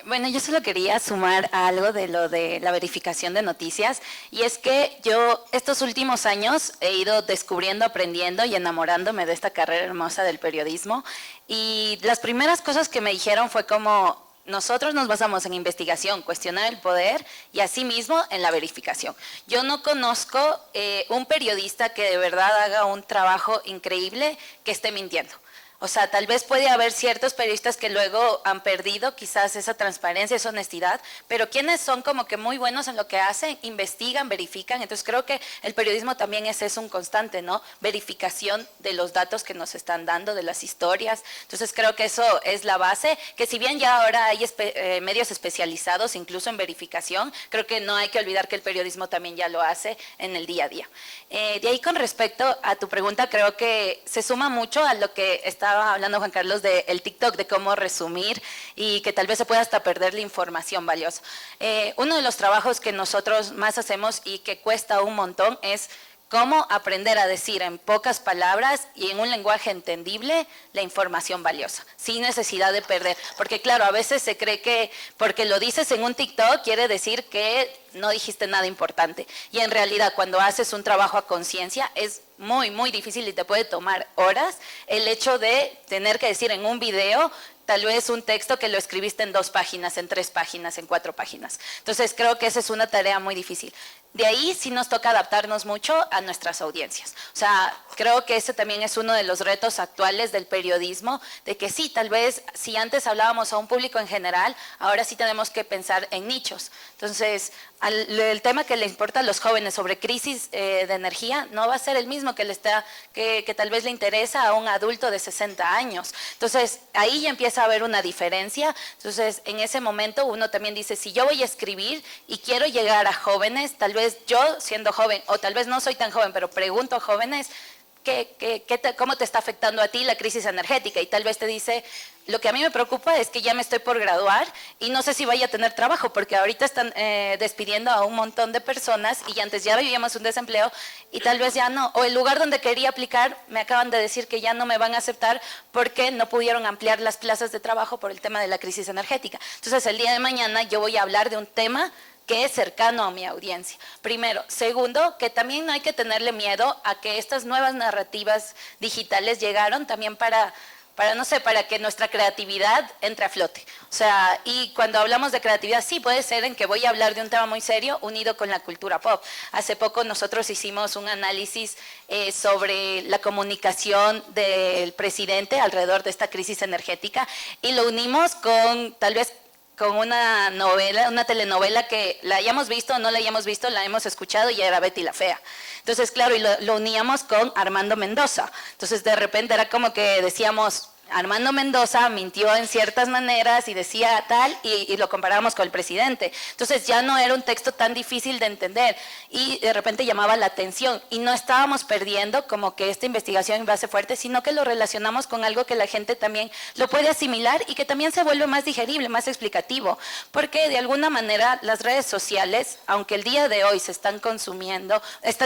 Bueno, yo solo quería sumar algo de lo de la verificación de noticias, y es que yo estos últimos años he ido descubriendo, aprendiendo y enamorándome de esta carrera hermosa del periodismo, y las primeras cosas que me dijeron fue como: nosotros nos basamos en investigación, cuestionar el poder, y asimismo en la verificación. Yo no conozco un periodista que de verdad haga un trabajo increíble que esté mintiendo. O sea, tal vez puede haber ciertos periodistas que luego han perdido quizás esa transparencia, esa honestidad, pero quienes son como que muy buenos en lo que hacen, investigan, verifican. Entonces creo que el periodismo también es eso, un constante, ¿no? Verificación de los datos que nos están dando, de las historias. Entonces creo que eso es la base, que si bien ya ahora hay medios especializados incluso en verificación, creo que no hay que olvidar que el periodismo también ya lo hace en el día a día. De ahí, con respecto a tu pregunta, creo que se suma mucho a lo que está estaba hablando Juan Carlos del TikTok, de cómo resumir y que tal vez se pueda hasta perder la información valiosa. Uno de los trabajos que nosotros más hacemos y que cuesta un montón es cómo aprender a decir en pocas palabras y en un lenguaje entendible la información valiosa, sin necesidad de perder. Porque claro, a veces se cree que porque lo dices en un TikTok quiere decir que no dijiste nada importante. Y en realidad cuando haces un trabajo a conciencia es muy, muy difícil y te puede tomar horas el hecho de tener que decir en un video tal vez un texto que lo escribiste en 2 páginas, en 3 páginas, en 4 páginas. Entonces creo que esa es una tarea muy difícil. De ahí sí nos toca adaptarnos mucho a nuestras audiencias. O sea, creo que ese también es uno de los retos actuales del periodismo, de que sí, tal vez si antes hablábamos a un público en general, ahora sí tenemos que pensar en nichos. Entonces, el tema que le importa a los jóvenes sobre crisis de energía no va a ser el mismo que tal vez le interesa a un adulto de 60 años. Entonces, ahí ya empieza a haber una diferencia. Entonces, en ese momento uno también dice, si yo voy a escribir y quiero llegar a jóvenes, tal vez yo siendo joven, o tal vez no soy tan joven, pero pregunto a jóvenes, ¿cómo te está afectando a ti la crisis energética? Y tal vez te dice, lo que a mí me preocupa es que ya me estoy por graduar y no sé si vaya a tener trabajo, porque ahorita están despidiendo a un montón de personas y antes ya vivíamos un desempleo y tal vez ya no. O el lugar donde quería aplicar, me acaban de decir que ya no me van a aceptar porque no pudieron ampliar las plazas de trabajo por el tema de la crisis energética. Entonces, el día de mañana yo voy a hablar de un tema que es cercano a mi audiencia. Primero. Segundo, que también no hay que tenerle miedo a que estas nuevas narrativas digitales llegaron también para que nuestra creatividad entre a flote. O sea, y cuando hablamos de creatividad, sí puede ser en que voy a hablar de un tema muy serio unido con la cultura pop. Hace poco nosotros hicimos un análisis sobre la comunicación del presidente alrededor de esta crisis energética y lo unimos con tal vez con una novela, una telenovela que la hayamos visto o no la hayamos visto, la hemos escuchado y era Betty la Fea. Entonces, claro, y lo uníamos con Armando Mendoza. Entonces, de repente era como que decíamos, Armando Mendoza mintió en ciertas maneras y decía tal, y lo comparábamos con el presidente. Entonces ya no era un texto tan difícil de entender y de repente llamaba la atención y no estábamos perdiendo como que esta investigación en base fuerte, sino que lo relacionamos con algo que la gente también lo puede asimilar y que también se vuelve más digerible, más explicativo, porque de alguna manera las redes sociales, aunque el día de hoy se están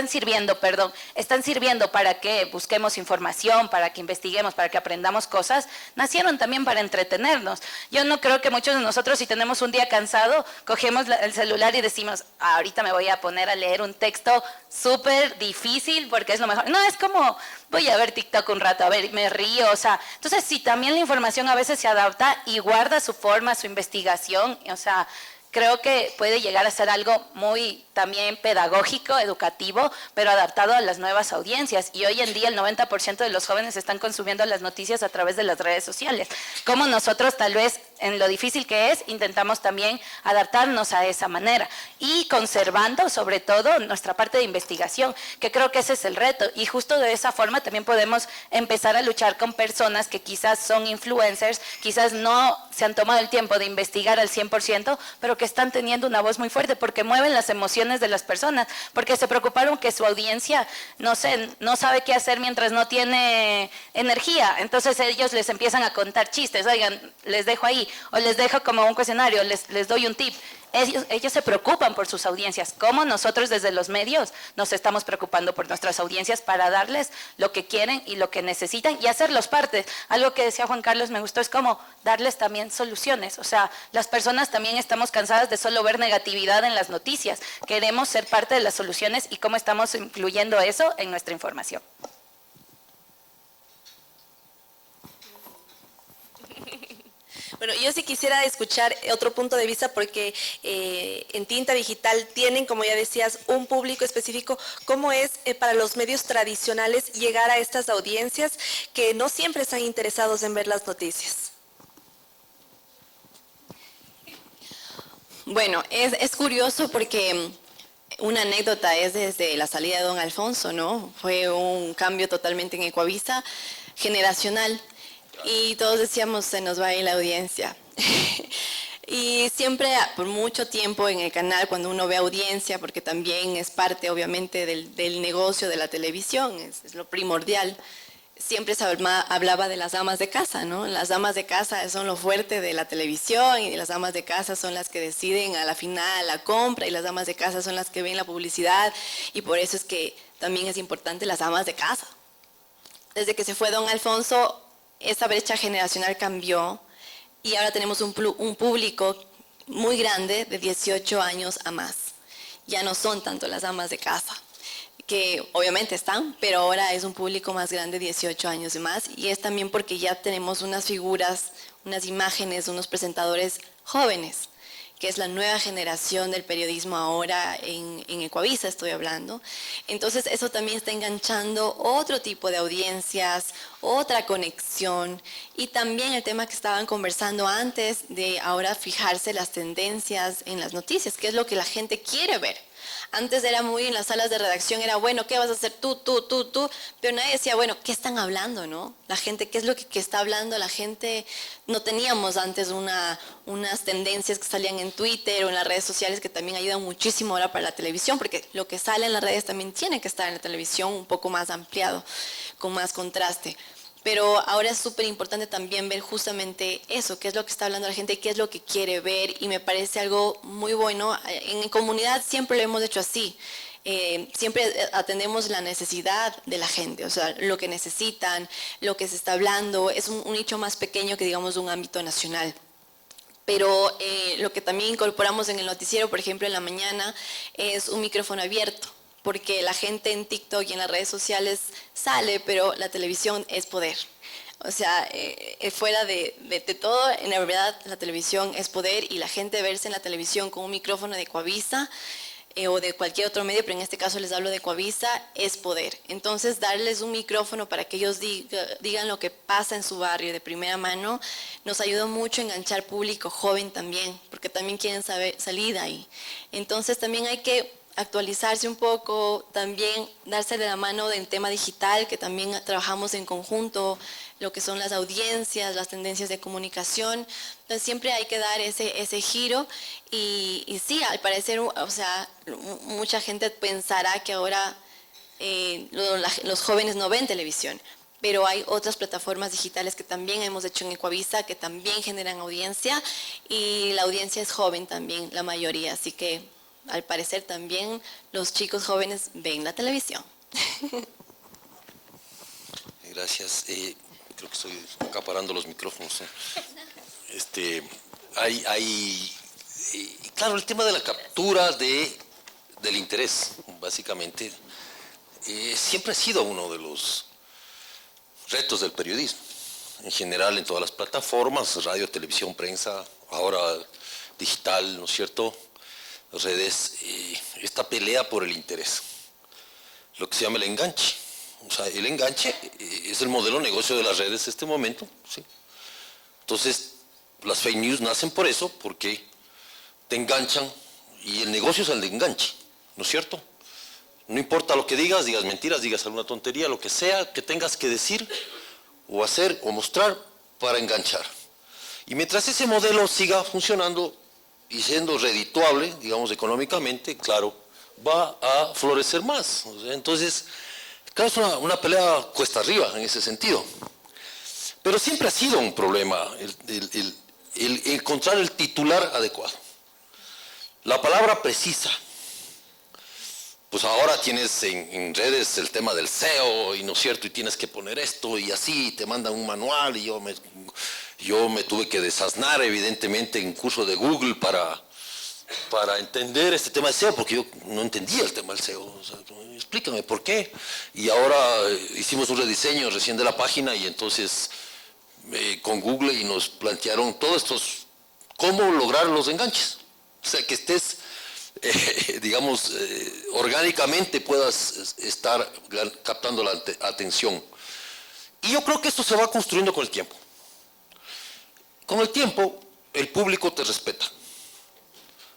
sirviendo para que busquemos información, para que investiguemos, para que aprendamos cosas, nacieron también para entretenernos. Yo no creo que muchos de nosotros, si tenemos un día cansado, cogemos el celular y decimos, ahorita me voy a poner a leer un texto súper difícil porque es lo mejor. No, es como, voy a ver TikTok un rato, a ver, me río, o sea, entonces sí, también la información a veces se adapta y guarda su forma, su investigación, o sea, creo que puede llegar a ser algo muy también pedagógico, educativo, pero adaptado a las nuevas audiencias. Y hoy en día el 90% de los jóvenes están consumiendo las noticias a través de las redes sociales. Como nosotros tal vez en lo difícil que es, intentamos también adaptarnos a esa manera y conservando sobre todo nuestra parte de investigación, que creo que ese es el reto. Y justo de esa forma también podemos empezar a luchar con personas que quizás son influencers, quizás no se han tomado el tiempo de investigar al 100%, pero que están teniendo una voz muy fuerte porque mueven las emociones de las personas, porque se preocuparon que su audiencia, no sé, no sabe qué hacer mientras no tiene energía. Entonces ellos les empiezan a contar chistes, oigan, les dejo ahí, o les dejo como un cuestionario, les doy un tip. Ellos se preocupan por sus audiencias, como nosotros desde los medios nos estamos preocupando por nuestras audiencias para darles lo que quieren y lo que necesitan y hacerlos parte. Algo que decía Juan Carlos me gustó, es como darles también soluciones. O sea, las personas también estamos cansadas de solo ver negatividad en las noticias. Queremos ser parte de las soluciones y cómo estamos incluyendo eso en nuestra información. Bueno, yo sí quisiera escuchar otro punto de vista porque en Tinta Digital tienen, como ya decías, un público específico. ¿Cómo es para los medios tradicionales llegar a estas audiencias que no siempre están interesados en ver las noticias? Bueno, es curioso porque una anécdota es desde la salida de don Alfonso, ¿no? Fue un cambio totalmente en Ecuavisa, generacional. Y todos decíamos, se nos va a ir la audiencia. Y siempre, por mucho tiempo en el canal, cuando uno ve audiencia, porque también es parte, obviamente, del negocio de la televisión, es lo primordial, siempre se hablaba de las damas de casa, ¿no? Las damas de casa son lo fuerte de la televisión y las damas de casa son las que deciden a la final la compra y las damas de casa son las que ven la publicidad y por eso es que también es importante las damas de casa. Desde que se fue don Alfonso, esa brecha generacional cambió y ahora tenemos un público muy grande de 18 años a más. Ya no son tanto las damas de casa, que obviamente están, pero ahora es un público más grande, 18 años y más, y es también porque ya tenemos unas figuras, unas imágenes, unos presentadores jóvenes, que es la nueva generación del periodismo ahora en Ecuavisa, estoy hablando. Entonces eso también está enganchando otro tipo de audiencias, otra conexión, y también el tema que estaban conversando antes de ahora fijarse las tendencias en las noticias, que es lo que la gente quiere ver. Antes era muy en las salas de redacción, era bueno, ¿qué vas a hacer tú? Pero nadie decía, bueno, ¿qué están hablando, no? La gente, ¿qué es lo que está hablando la gente? No teníamos antes unas tendencias que salían en Twitter o en las redes sociales que también ayudan muchísimo ahora para la televisión, porque lo que sale en las redes también tiene que estar en la televisión un poco más ampliado, con más contraste. Pero ahora es súper importante también ver justamente eso, qué es lo que está hablando la gente, qué es lo que quiere ver, y me parece algo muy bueno. En comunidad siempre lo hemos hecho así, siempre atendemos la necesidad de la gente, o sea, lo que necesitan, lo que se está hablando, es un nicho más pequeño que digamos un ámbito nacional. Pero lo que también incorporamos en el noticiero, por ejemplo, en la mañana, es un micrófono abierto, porque la gente en TikTok y en las redes sociales sale, pero la televisión es poder. O sea, fuera de todo, en la verdad la televisión es poder y la gente verse en la televisión con un micrófono de Ecuavisa o de cualquier otro medio, pero en este caso les hablo de Ecuavisa, es poder. Entonces, darles un micrófono para que ellos digan lo que pasa en su barrio de primera mano, nos ayudó mucho a enganchar público joven también, porque también quieren salir de ahí. Entonces, también hay que actualizarse un poco, también darse de la mano del tema digital, que también trabajamos en conjunto, lo que son las audiencias, las tendencias de comunicación. Entonces siempre hay que dar ese giro y sí, al parecer, o sea, mucha gente pensará que ahora los jóvenes no ven televisión, pero hay otras plataformas digitales que también hemos hecho en Ecuavisa, que también generan audiencia y la audiencia es joven también, la mayoría, así que al parecer también los chicos jóvenes ven la televisión. Gracias. Creo que estoy acaparando los micrófonos. Claro, el tema de la captura del interés, básicamente, siempre ha sido uno de los retos del periodismo. En general, en todas las plataformas, radio, televisión, prensa, ahora digital, ¿no es cierto?, redes, esta pelea por el interés, lo que se llama el enganche. O sea, el enganche es el modelo de negocio de las redes en este momento, ¿sí? Entonces, las fake news nacen por eso, porque te enganchan y el negocio es el de enganche, ¿no es cierto? No importa lo que digas mentiras, digas alguna tontería, lo que sea que tengas que decir o hacer o mostrar para enganchar. Y mientras ese modelo siga funcionando y siendo redituable, digamos, económicamente, claro, va a florecer más. O sea, entonces, claro, es una pelea cuesta arriba en ese sentido. Pero siempre ha sido un problema el encontrar el titular adecuado. La palabra precisa. Pues ahora tienes en redes el tema del SEO, y no es cierto, y tienes que poner esto y así, y te mandan un manual, y yo me tuve que desasnar evidentemente en un curso de Google para entender este tema del SEO, porque yo no entendía el tema del SEO. O sea, explícame por qué. Y ahora hicimos un rediseño recién de la página y entonces con Google y nos plantearon todos estos, cómo lograr los enganches. O sea, que estés, digamos, orgánicamente puedas estar captando la atención. Y yo creo que esto se va construyendo con el tiempo. Con el tiempo, el público te respeta.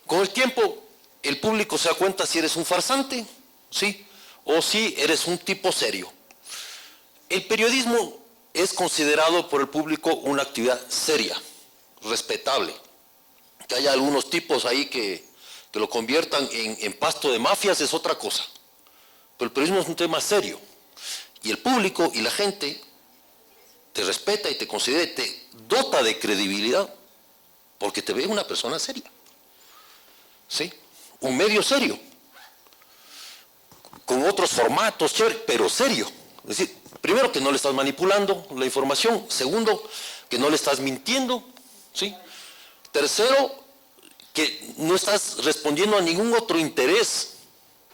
Con el tiempo, el público se da cuenta si eres un farsante, ¿sí?, o si eres un tipo serio. El periodismo es considerado por el público una actividad seria, respetable. Que haya algunos tipos ahí que lo conviertan en pasto de mafias es otra cosa. Pero el periodismo es un tema serio. Y el público y la gente te respeta y te considera y te dota de credibilidad porque te ve una persona seria. ¿Sí? Un medio serio. Con otros formatos, chévere, pero serio. Es decir, primero que no le estás manipulando la información. Segundo, que no le estás mintiendo. ¿Sí? Tercero, que no estás respondiendo a ningún otro interés,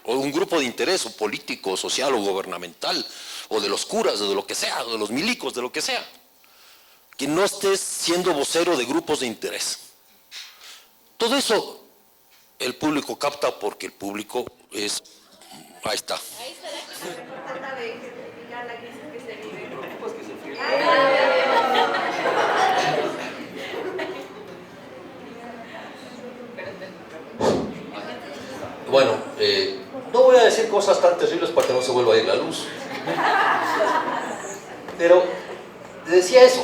o un grupo de interés, o político, o social, o gubernamental, o de los curas, o de lo que sea, o de los milicos, de lo que sea. Que no estés siendo vocero de grupos de interés. Todo eso el público capta porque el público es... Ahí está. Ahí está la cosa que trata de ejemplificar la crisis que se vive. Bueno, no voy a decir cosas tan terribles para que no se vuelva a ir la luz. Pero decía eso.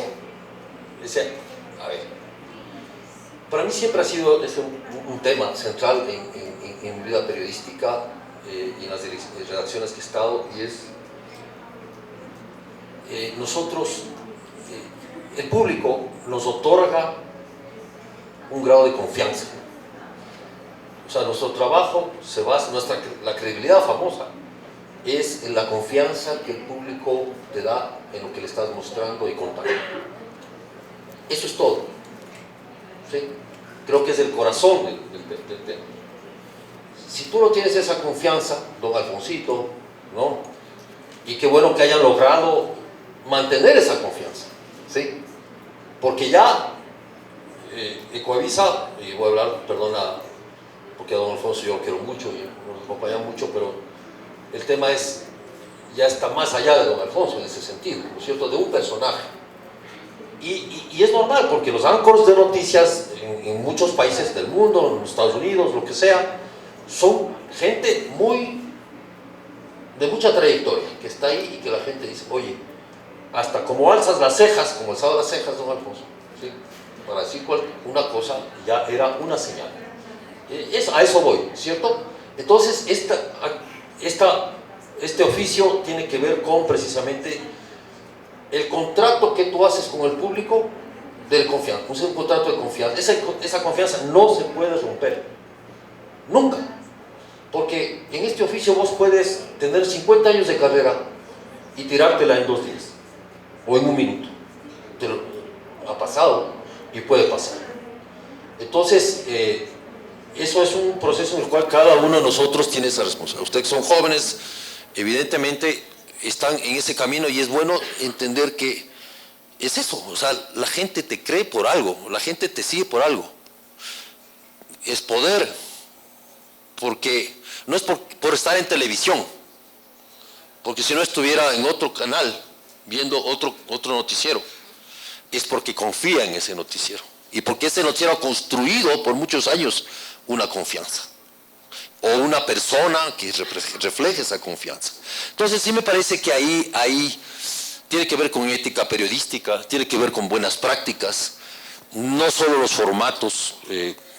Decía, a ver, para mí siempre ha sido un tema central en mi vida periodística y en las redacciones que he estado, y es nosotros, el público nos otorga un grado de confianza. O sea, nuestro trabajo se basa, la credibilidad famosa es en la confianza que el público te da en lo que le estás mostrando y contando. Eso es todo. ¿Sí? Creo que es el corazón del tema. Si tú no tienes esa confianza, don Alfonsito, ¿no? Y qué bueno que hayan logrado mantener esa confianza, ¿sí? Porque ya Ecoavisa, y voy a hablar, perdona, porque a don Alfonso yo lo quiero mucho y nos acompaña mucho, pero el tema es, ya está más allá de don Alfonso en ese sentido, ¿no es cierto?, de un personaje. Y es normal, porque los anchors de noticias en muchos países del mundo, en los Estados Unidos, lo que sea, son gente de mucha trayectoria, que está ahí y que la gente dice, oye, hasta como alzas las cejas, como alzaba las cejas don Alfonso, ¿sí?, para decir una cosa, ya era una señal. A eso voy, ¿cierto? Entonces, este oficio tiene que ver con precisamente el contrato que tú haces con el público de confianza. Es un contrato de confianza. Esa confianza no se puede romper, nunca. Porque en este oficio vos puedes tener 50 años de carrera y tirártela en 2 días o en 1 minuto. Ha pasado y puede pasar. Entonces, eso es un proceso en el cual cada uno de nosotros tiene esa responsabilidad. Ustedes que son jóvenes, evidentemente están en ese camino, y es bueno entender que es eso. O sea, la gente te cree por algo, la gente te sigue por algo. Es poder, porque no es por estar en televisión, porque si no estuviera en otro canal viendo otro noticiero, es porque confía en ese noticiero, y porque ese noticiero ha construido por muchos años una confianza, o una persona que refleje esa confianza. Entonces sí me parece que ahí tiene que ver con ética periodística, tiene que ver con buenas prácticas, no solo los formatos.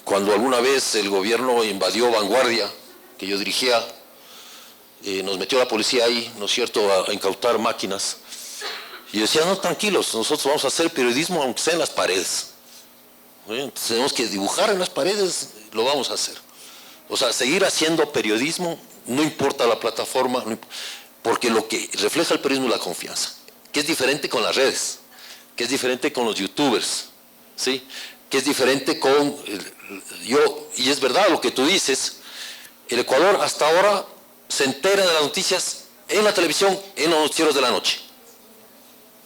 Cuando alguna vez el gobierno invadió Vanguardia, que yo dirigía, nos metió la policía ahí, ¿no es cierto?, a incautar máquinas, y decía, no, tranquilos, nosotros vamos a hacer periodismo aunque sea en las paredes. Entonces, tenemos que dibujar en las paredes, lo vamos a hacer. O sea, seguir haciendo periodismo, no importa la plataforma, porque lo que refleja el periodismo es la confianza, que es diferente con las redes, que es diferente con los youtubers, ¿sí?, que es diferente con... y es verdad lo que tú dices, el Ecuador hasta ahora se entera de las noticias en la televisión, en los noticieros de la noche.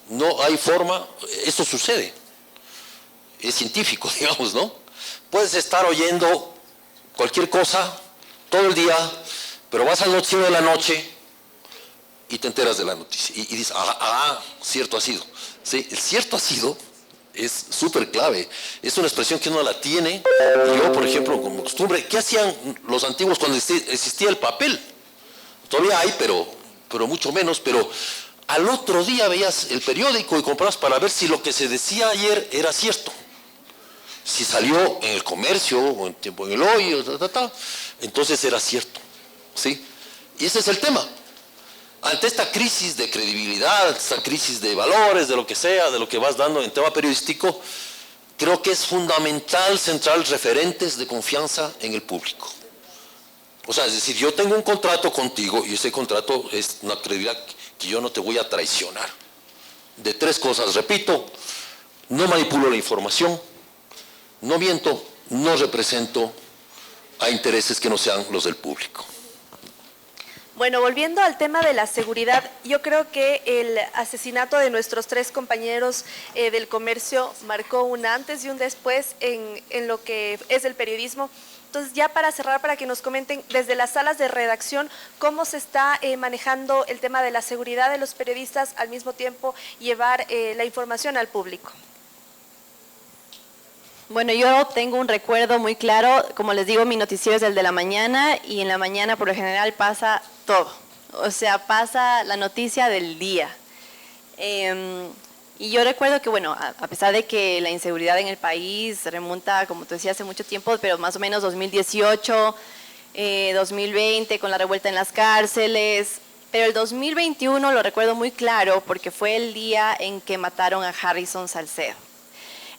No hay forma, eso sucede. Es científico, digamos, ¿no? Puedes estar oyendo cualquier cosa todo el día, pero vas al noticiero de la noche y te enteras de la noticia. Y dices, cierto ha sido. ¿Sí? El cierto ha sido es súper clave. Es una expresión que uno la tiene. Y yo, por ejemplo, como costumbre, ¿qué hacían los antiguos cuando existía el papel? Todavía hay, pero mucho menos. Pero al otro día veías el periódico y comprabas para ver si lo que se decía ayer era cierto. Si salió en el Comercio o en Tiempo en el Hoy, entonces era cierto, ¿sí? Y ese es el tema. ante esta crisis de credibilidad, esta crisis de valores, de lo que sea, de lo que vas dando en tema periodístico, creo que es fundamental centrar referentes de confianza en el público. O sea, es decir, yo tengo un contrato contigo y ese contrato es una credibilidad que yo no te voy a traicionar. De 3 cosas, repito, no manipulo la información, no miento, no represento a intereses que no sean los del público. Bueno, volviendo al tema de la seguridad, yo creo que el asesinato de nuestros 3 compañeros del comercio marcó un antes y un después en lo que es el periodismo. Entonces, ya para cerrar, para que nos comenten desde las salas de redacción cómo se está manejando el tema de la seguridad de los periodistas, al mismo tiempo llevar la información al público. Bueno, yo tengo un recuerdo muy claro, como les digo, mi noticiero es el de la mañana y en la mañana por lo general pasa todo, o sea, pasa la noticia del día. Y yo recuerdo que, bueno, a pesar de que la inseguridad en el país remonta, como te decía, hace mucho tiempo, pero más o menos 2018, 2020, con la revuelta en las cárceles, pero el 2021 lo recuerdo muy claro porque fue el día en que mataron a Harrison Salcedo.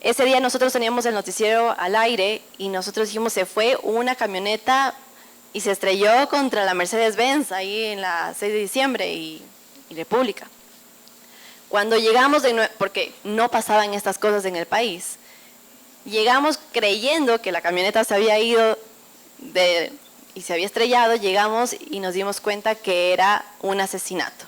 Ese día nosotros teníamos el noticiero al aire y nosotros dijimos, se fue una camioneta y se estrelló contra la Mercedes-Benz ahí en la 6 de diciembre y República. Cuando llegamos, porque no pasaban estas cosas en el país, llegamos creyendo que la camioneta se había ido y se había estrellado, llegamos y nos dimos cuenta que era un asesinato.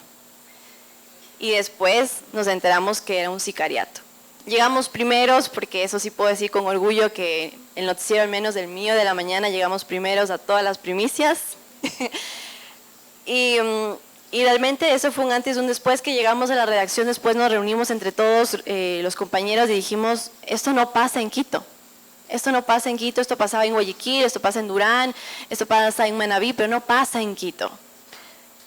Y después nos enteramos que era un sicariato. Llegamos primeros, porque eso sí puedo decir con orgullo que el noticiero, al menos el mío de la mañana, llegamos primeros a todas las primicias. Y realmente eso fue un antes y un después que llegamos a la redacción. Después nos reunimos entre todos los compañeros y dijimos, esto no pasa en Quito. Esto no pasa en Quito, esto pasaba en Guayaquil, esto pasa en Durán, esto pasa en Manabí, pero no pasa en Quito.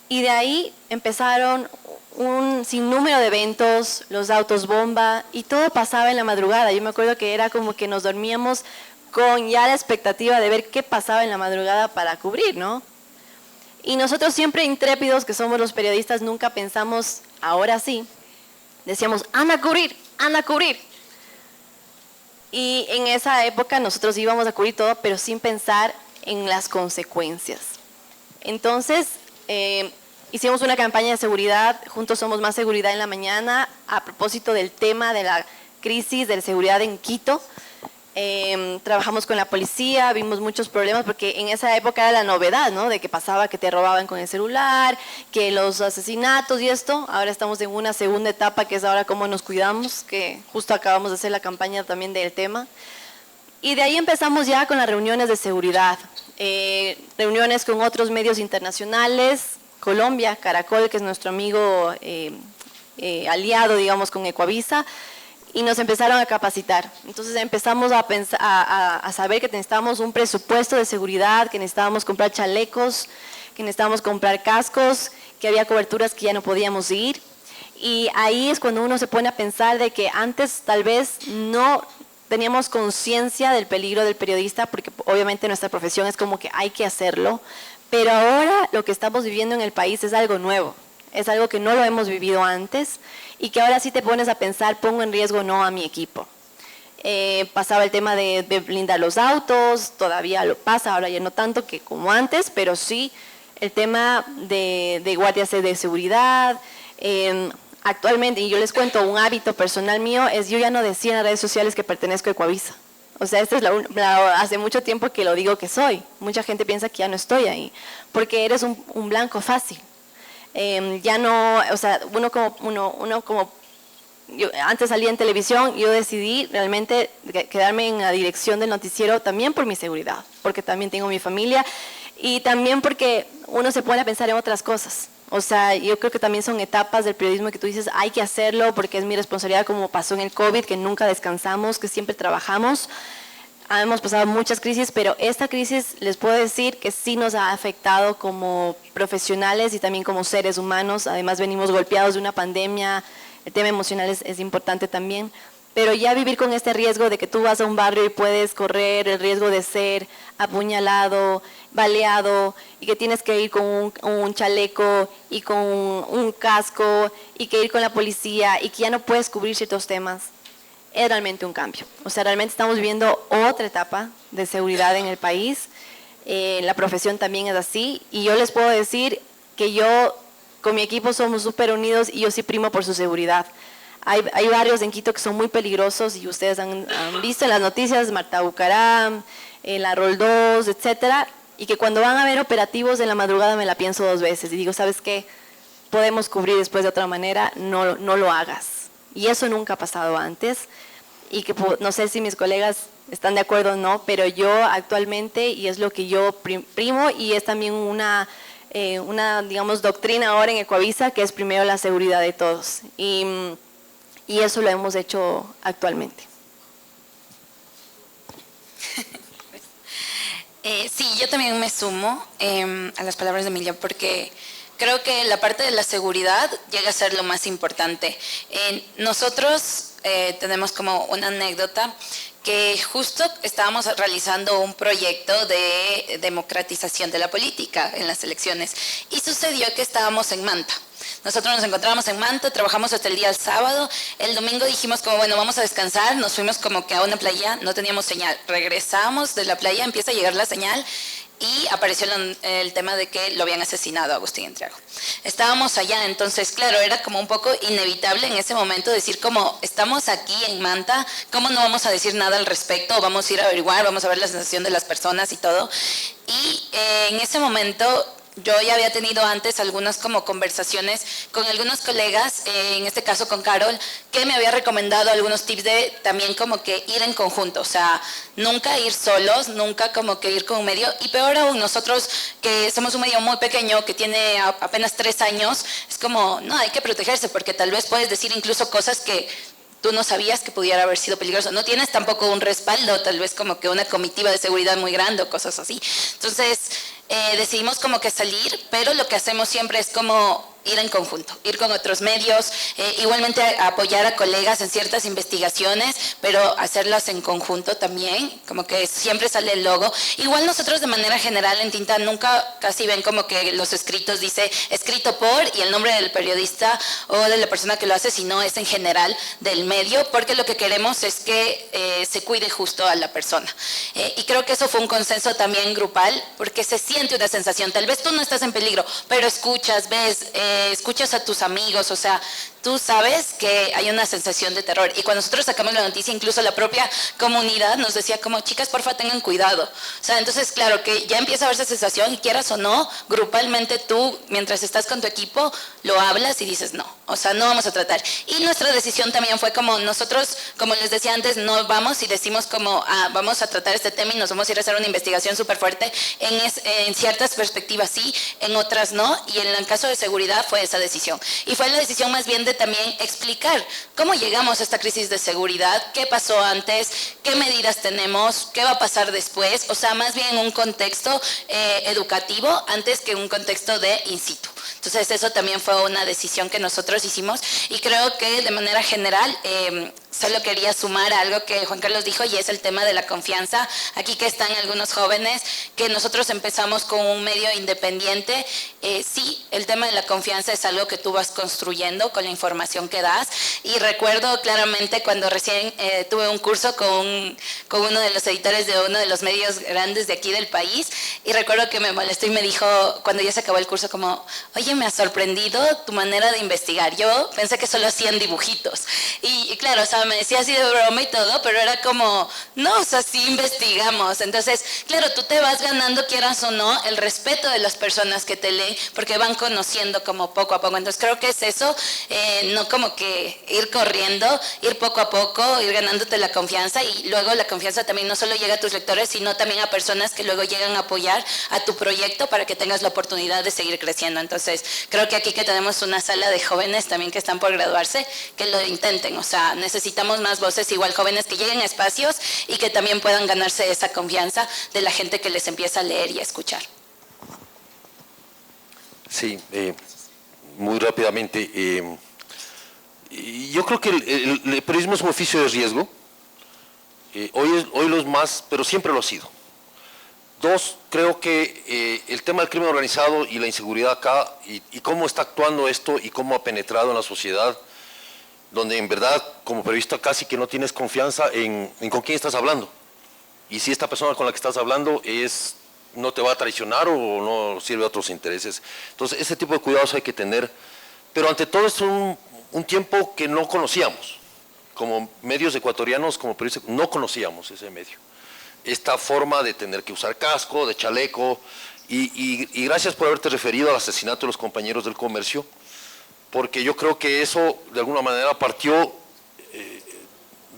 Y de ahí empezaron un sinnúmero de eventos, los autos bomba, y todo pasaba en la madrugada. Yo me acuerdo que era como que nos dormíamos con ya la expectativa de ver qué pasaba en la madrugada para cubrir, ¿no? Y nosotros siempre intrépidos, que somos los periodistas, nunca pensamos, ahora sí, decíamos, anda a cubrir, anda a cubrir. Y en esa época nosotros íbamos a cubrir todo, pero sin pensar en las consecuencias. Entonces, hicimos una campaña de seguridad, Juntos Somos Más Seguridad en la mañana, a propósito del tema de la crisis de seguridad en Quito. Trabajamos con la policía, vimos muchos problemas porque en esa época era la novedad, ¿no? De que pasaba que te robaban con el celular, que los asesinatos y esto. Ahora estamos en una segunda etapa que es ahora cómo nos cuidamos, que justo acabamos de hacer la campaña también del tema. Y de ahí empezamos ya con las reuniones de seguridad, reuniones con otros medios internacionales, Colombia, Caracol, que es nuestro amigo aliado, digamos, con Ecuavisa, y nos empezaron a capacitar. Entonces empezamos a saber que necesitábamos un presupuesto de seguridad, que necesitábamos comprar chalecos, que necesitábamos comprar cascos, que había coberturas que ya no podíamos ir. Y ahí es cuando uno se pone a pensar de que antes tal vez no teníamos conciencia del peligro del periodista, porque obviamente nuestra profesión es como que hay que hacerlo, pero ahora lo que estamos viviendo en el país es algo nuevo, es algo que no lo hemos vivido antes y que ahora sí te pones a pensar, pongo en riesgo o no a mi equipo. Pasaba el tema de blindar los autos, todavía lo pasa, ahora ya no tanto que como antes, pero sí el tema de guardias de seguridad. Actualmente, y yo les cuento, un hábito personal mío es yo ya no decía en las redes sociales que pertenezco a Ecuavisa. O sea, esto es hace mucho tiempo que lo digo que soy. Mucha gente piensa que ya no estoy ahí, porque eres un blanco fácil. Ya no, o sea, uno como yo antes salía en televisión, yo decidí realmente quedarme en la dirección del noticiero también por mi seguridad, porque también tengo mi familia y también porque uno se pone a pensar en otras cosas. O sea, yo creo que también son etapas del periodismo que tú dices, hay que hacerlo porque es mi responsabilidad, como pasó en el COVID, que nunca descansamos, que siempre trabajamos. Hemos pasado muchas crisis, pero esta crisis les puedo decir que sí nos ha afectado como profesionales y también como seres humanos. Además venimos golpeados de una pandemia, el tema emocional es importante también. pero ya vivir con este riesgo de que tú vas a un barrio y puedes correr el riesgo de ser apuñalado, baleado, y que tienes que ir con un chaleco y con un casco y que ir con la policía y que ya no puedes cubrir ciertos temas, es realmente un cambio. O sea, realmente estamos viviendo otra etapa de seguridad en el país. La profesión también es así, y yo les puedo decir que yo con mi equipo somos súper unidos y yo sí primo por su seguridad. Hay barrios en Quito que son muy peligrosos y ustedes han visto en las noticias, Marta Bucaram, la Roldós, etcétera, y que cuando van a haber operativos en la madrugada me la pienso 2 veces y digo, ¿sabes qué? Podemos cubrir después de otra manera, no lo hagas. Y eso nunca ha pasado antes, y que no sé si mis colegas están de acuerdo o no, pero yo actualmente, y es lo que yo primo, y es también una digamos, doctrina ahora en Ecuavisa, que es primero la seguridad de todos. Y eso lo hemos hecho actualmente. Sí, yo también me sumo a las palabras de Emilia, porque creo que la parte de la seguridad llega a ser lo más importante. Nosotros tenemos como una anécdota que justo estábamos realizando un proyecto de democratización de la política en las elecciones y sucedió que estábamos en Manta. Nosotros nos encontrábamos en Manta, trabajamos hasta el día del sábado, el domingo dijimos como bueno, vamos a descansar, nos fuimos como que a una playa, no teníamos señal, regresamos de la playa, empieza a llegar la señal y apareció el tema de que lo habían asesinado a Agustín Entriago. Estábamos allá, entonces claro, era como un poco inevitable en ese momento decir como estamos aquí en Manta, ¿cómo no vamos a decir nada al respecto? Vamos a ir a averiguar, vamos a ver la sensación de las personas y todo. Y en ese momento yo ya había tenido antes algunas como conversaciones con algunos colegas, en este caso con Carol, que me había recomendado algunos tips de también como que ir en conjunto, o sea, nunca ir solos, nunca como que ir con un medio, y peor aún nosotros que somos un medio muy pequeño, que tiene apenas 3 años, es como, no, hay que protegerse, porque tal vez puedes decir incluso cosas que tú no sabías que pudiera haber sido peligroso. No tienes tampoco un respaldo, tal vez como que una comitiva de seguridad muy grande o cosas así. Entonces, decidimos como que salir, pero lo que hacemos siempre es como ir en conjunto, ir con otros medios, igualmente apoyar a colegas en ciertas investigaciones, pero hacerlas en conjunto también, como que siempre sale el logo. Igual nosotros de manera general en Tinta nunca casi ven como que los escritos dice escrito por y el nombre del periodista o de la persona que lo hace, sino es en general del medio, porque lo que queremos es que se cuide justo a la persona. Y creo que eso fue un consenso también grupal, porque se siente una sensación, tal vez tú no estás en peligro, pero escuchas, ves, escuchas a tus amigos, o sea, tú sabes que hay una sensación de terror. Y cuando nosotros sacamos la noticia, incluso la propia comunidad nos decía como, chicas, porfa, tengan cuidado. O sea, entonces, claro, que ya empieza a haber esa sensación y quieras o no, grupalmente tú, mientras estás con tu equipo, lo hablas y dices, no, o sea, no vamos a tratar. Y nuestra decisión también fue como, nosotros, como les decía antes, no vamos y decimos como, vamos a tratar este tema y nos vamos a ir a hacer una investigación súper fuerte. En ciertas perspectivas sí, en otras no. Y en el caso de seguridad fue esa decisión. Y fue la decisión más bien de también explicar cómo llegamos a esta crisis de seguridad, qué pasó antes, qué medidas tenemos, qué va a pasar después, o sea, más bien un contexto educativo antes que un contexto de in situ. Entonces eso también fue una decisión que nosotros hicimos y creo que de manera general solo quería sumar algo que Juan Carlos dijo y es el tema de la confianza. Aquí que están algunos jóvenes que nosotros empezamos con un medio independiente. Sí, el tema de la confianza es algo que tú vas construyendo con la información que das y recuerdo claramente cuando recién tuve un curso con uno de los editores de uno de los medios grandes de aquí del país y recuerdo que me molestó y me dijo cuando ya se acabó el curso como, oye, me ha sorprendido tu manera de investigar. Yo pensé que solo hacían dibujitos y claro, o sea, me decía así de broma y todo, pero era como, no, o sea, sí investigamos. Entonces, claro, tú te vas ganando, quieras o no, el respeto de las personas que te leen, porque van conociendo como poco a poco. Entonces, creo que es eso, no como que ir corriendo, ir poco a poco, ir ganándote la confianza y luego la confianza también no solo llega a tus lectores, sino también a personas que luego llegan a apoyar a tu proyecto para que tengas la oportunidad de seguir creciendo. Entonces, creo que aquí que tenemos una sala de jóvenes también que están por graduarse, que lo intenten, o sea, necesitamos más voces, igual jóvenes que lleguen a espacios y que también puedan ganarse esa confianza de la gente que les empieza a leer y a escuchar. Sí, muy rápidamente, Y yo creo que el periodismo es un oficio de riesgo. Hoy lo es más, pero siempre lo ha sido. Dos, creo que el tema del crimen organizado y la inseguridad acá, y cómo está actuando esto y cómo ha penetrado en la sociedad, donde en verdad, como periodista, casi que no tienes confianza en con quién estás hablando. Y si esta persona con la que estás hablando no te va a traicionar o no sirve a otros intereses. Entonces, ese tipo de cuidados hay que tener. Pero ante todo es un tiempo que no conocíamos. Como medios ecuatorianos, como periodistas, no conocíamos ese medio. Esta forma de tener que usar casco, de chaleco, y gracias por haberte referido al asesinato de los compañeros del comercio, porque yo creo que eso de alguna manera partió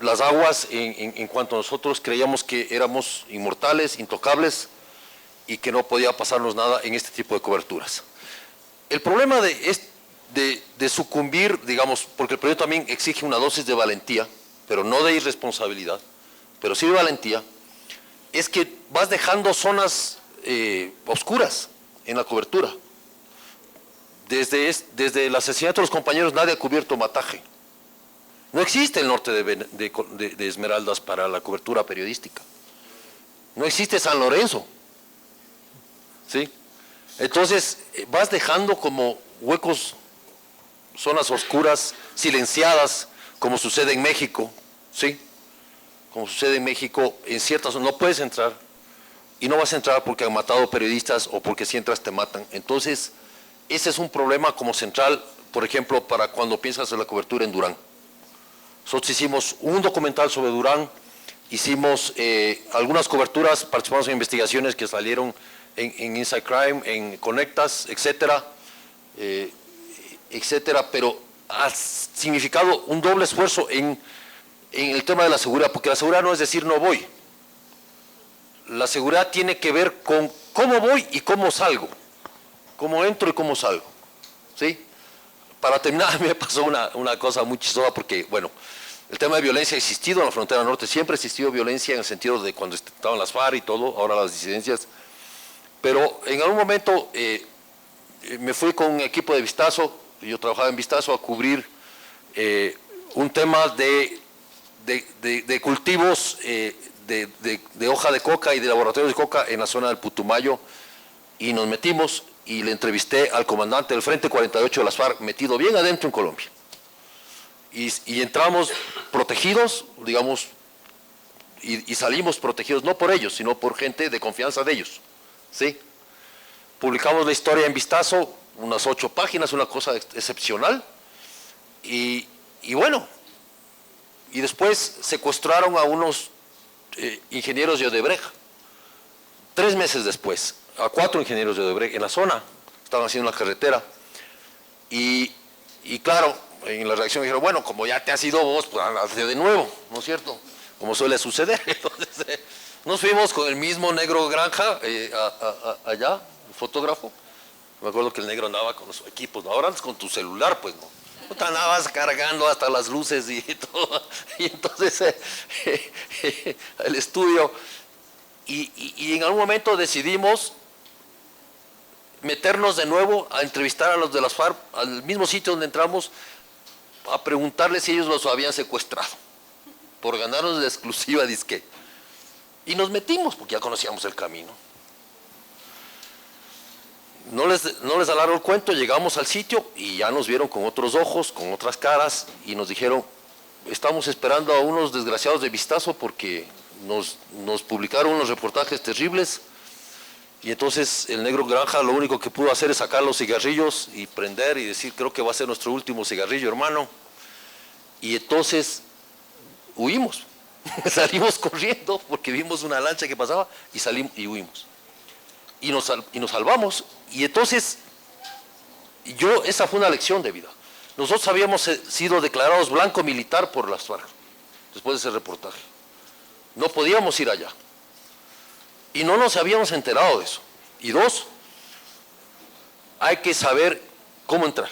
las aguas en cuanto a nosotros creíamos que éramos inmortales, intocables, y que no podía pasarnos nada en este tipo de coberturas. El problema de sucumbir, digamos, porque el periodismo también exige una dosis de valentía, pero no de irresponsabilidad, pero sí de valentía, es que vas dejando zonas oscuras en la cobertura. Desde el asesinato de los compañeros nadie ha cubierto Mataje. No existe el norte de Esmeraldas para la cobertura periodística. No existe San Lorenzo. ¿Sí? Entonces vas dejando como huecos, zonas oscuras, silenciadas, como sucede en México, ¿sí? Como sucede en México, en ciertas zonas no puedes entrar, y no vas a entrar porque han matado periodistas o porque si entras te matan. Entonces, ese es un problema como central, por ejemplo, para cuando piensas en la cobertura en Durán. Nosotros hicimos un documental sobre Durán, hicimos algunas coberturas, participamos en investigaciones que salieron en Inside Crime, en Conectas, etcétera, pero ha significado un doble esfuerzo en el tema de la seguridad, porque la seguridad no es decir no voy. La seguridad tiene que ver con cómo voy y cómo salgo, cómo entro y cómo salgo, ¿sí? Para terminar, a mí me pasó una cosa muy chistosa porque, bueno, el tema de violencia ha existido en la frontera norte, siempre ha existido violencia en el sentido de cuando estaban las FARC y todo, ahora las disidencias, pero en algún momento me fui con un equipo de Vistazo, yo trabajaba en Vistazo, a cubrir un tema de cultivos de hoja de coca y de laboratorios de coca en la zona del Putumayo, y nos metimos y le entrevisté al comandante del Frente 48 de las FARC, metido bien adentro en Colombia. Y entramos protegidos, digamos, y salimos protegidos, no por ellos, sino por gente de confianza de ellos, ¿sí? Publicamos la historia en Vistazo, unas 8 páginas, una cosa excepcional, y bueno, y después secuestraron a unos ingenieros de Odebrecht, 3 meses después, a 4 ingenieros de Odebrecht en la zona, estaban haciendo la carretera, y claro, en la reacción dijeron, bueno, como ya te has ido vos, pues hazte de nuevo, ¿no es cierto? Como suele suceder. Entonces, nos fuimos con el mismo negro Granja allá, el fotógrafo. Me acuerdo que el negro andaba con los equipos, ¿no? Ahora andas con tu celular, pues, ¿no? Tú andabas cargando hasta las luces y todo. Y entonces, el estudio. Y en algún momento decidimos meternos de nuevo a entrevistar a los de las FARC, al mismo sitio donde entramos, a preguntarles si ellos los habían secuestrado, por ganarnos la exclusiva disque. Y nos metimos, porque ya conocíamos el camino. No les alargo el cuento, llegamos al sitio y ya nos vieron con otros ojos, con otras caras, y nos dijeron, estamos esperando a unos desgraciados de Vistazo porque nos publicaron unos reportajes terribles. Y entonces el negro Granja lo único que pudo hacer es sacar los cigarrillos y prender y decir, creo que va a ser nuestro último cigarrillo, hermano. Y entonces huimos, salimos corriendo porque vimos una lancha que pasaba y salimos y huimos. Y nos salvamos. Y entonces, esa fue una lección de vida. Nosotros habíamos sido declarados blanco militar por las FARC, después de ese reportaje. No podíamos ir allá. Y no nos habíamos enterado de eso. Y 2, hay que saber cómo entrar.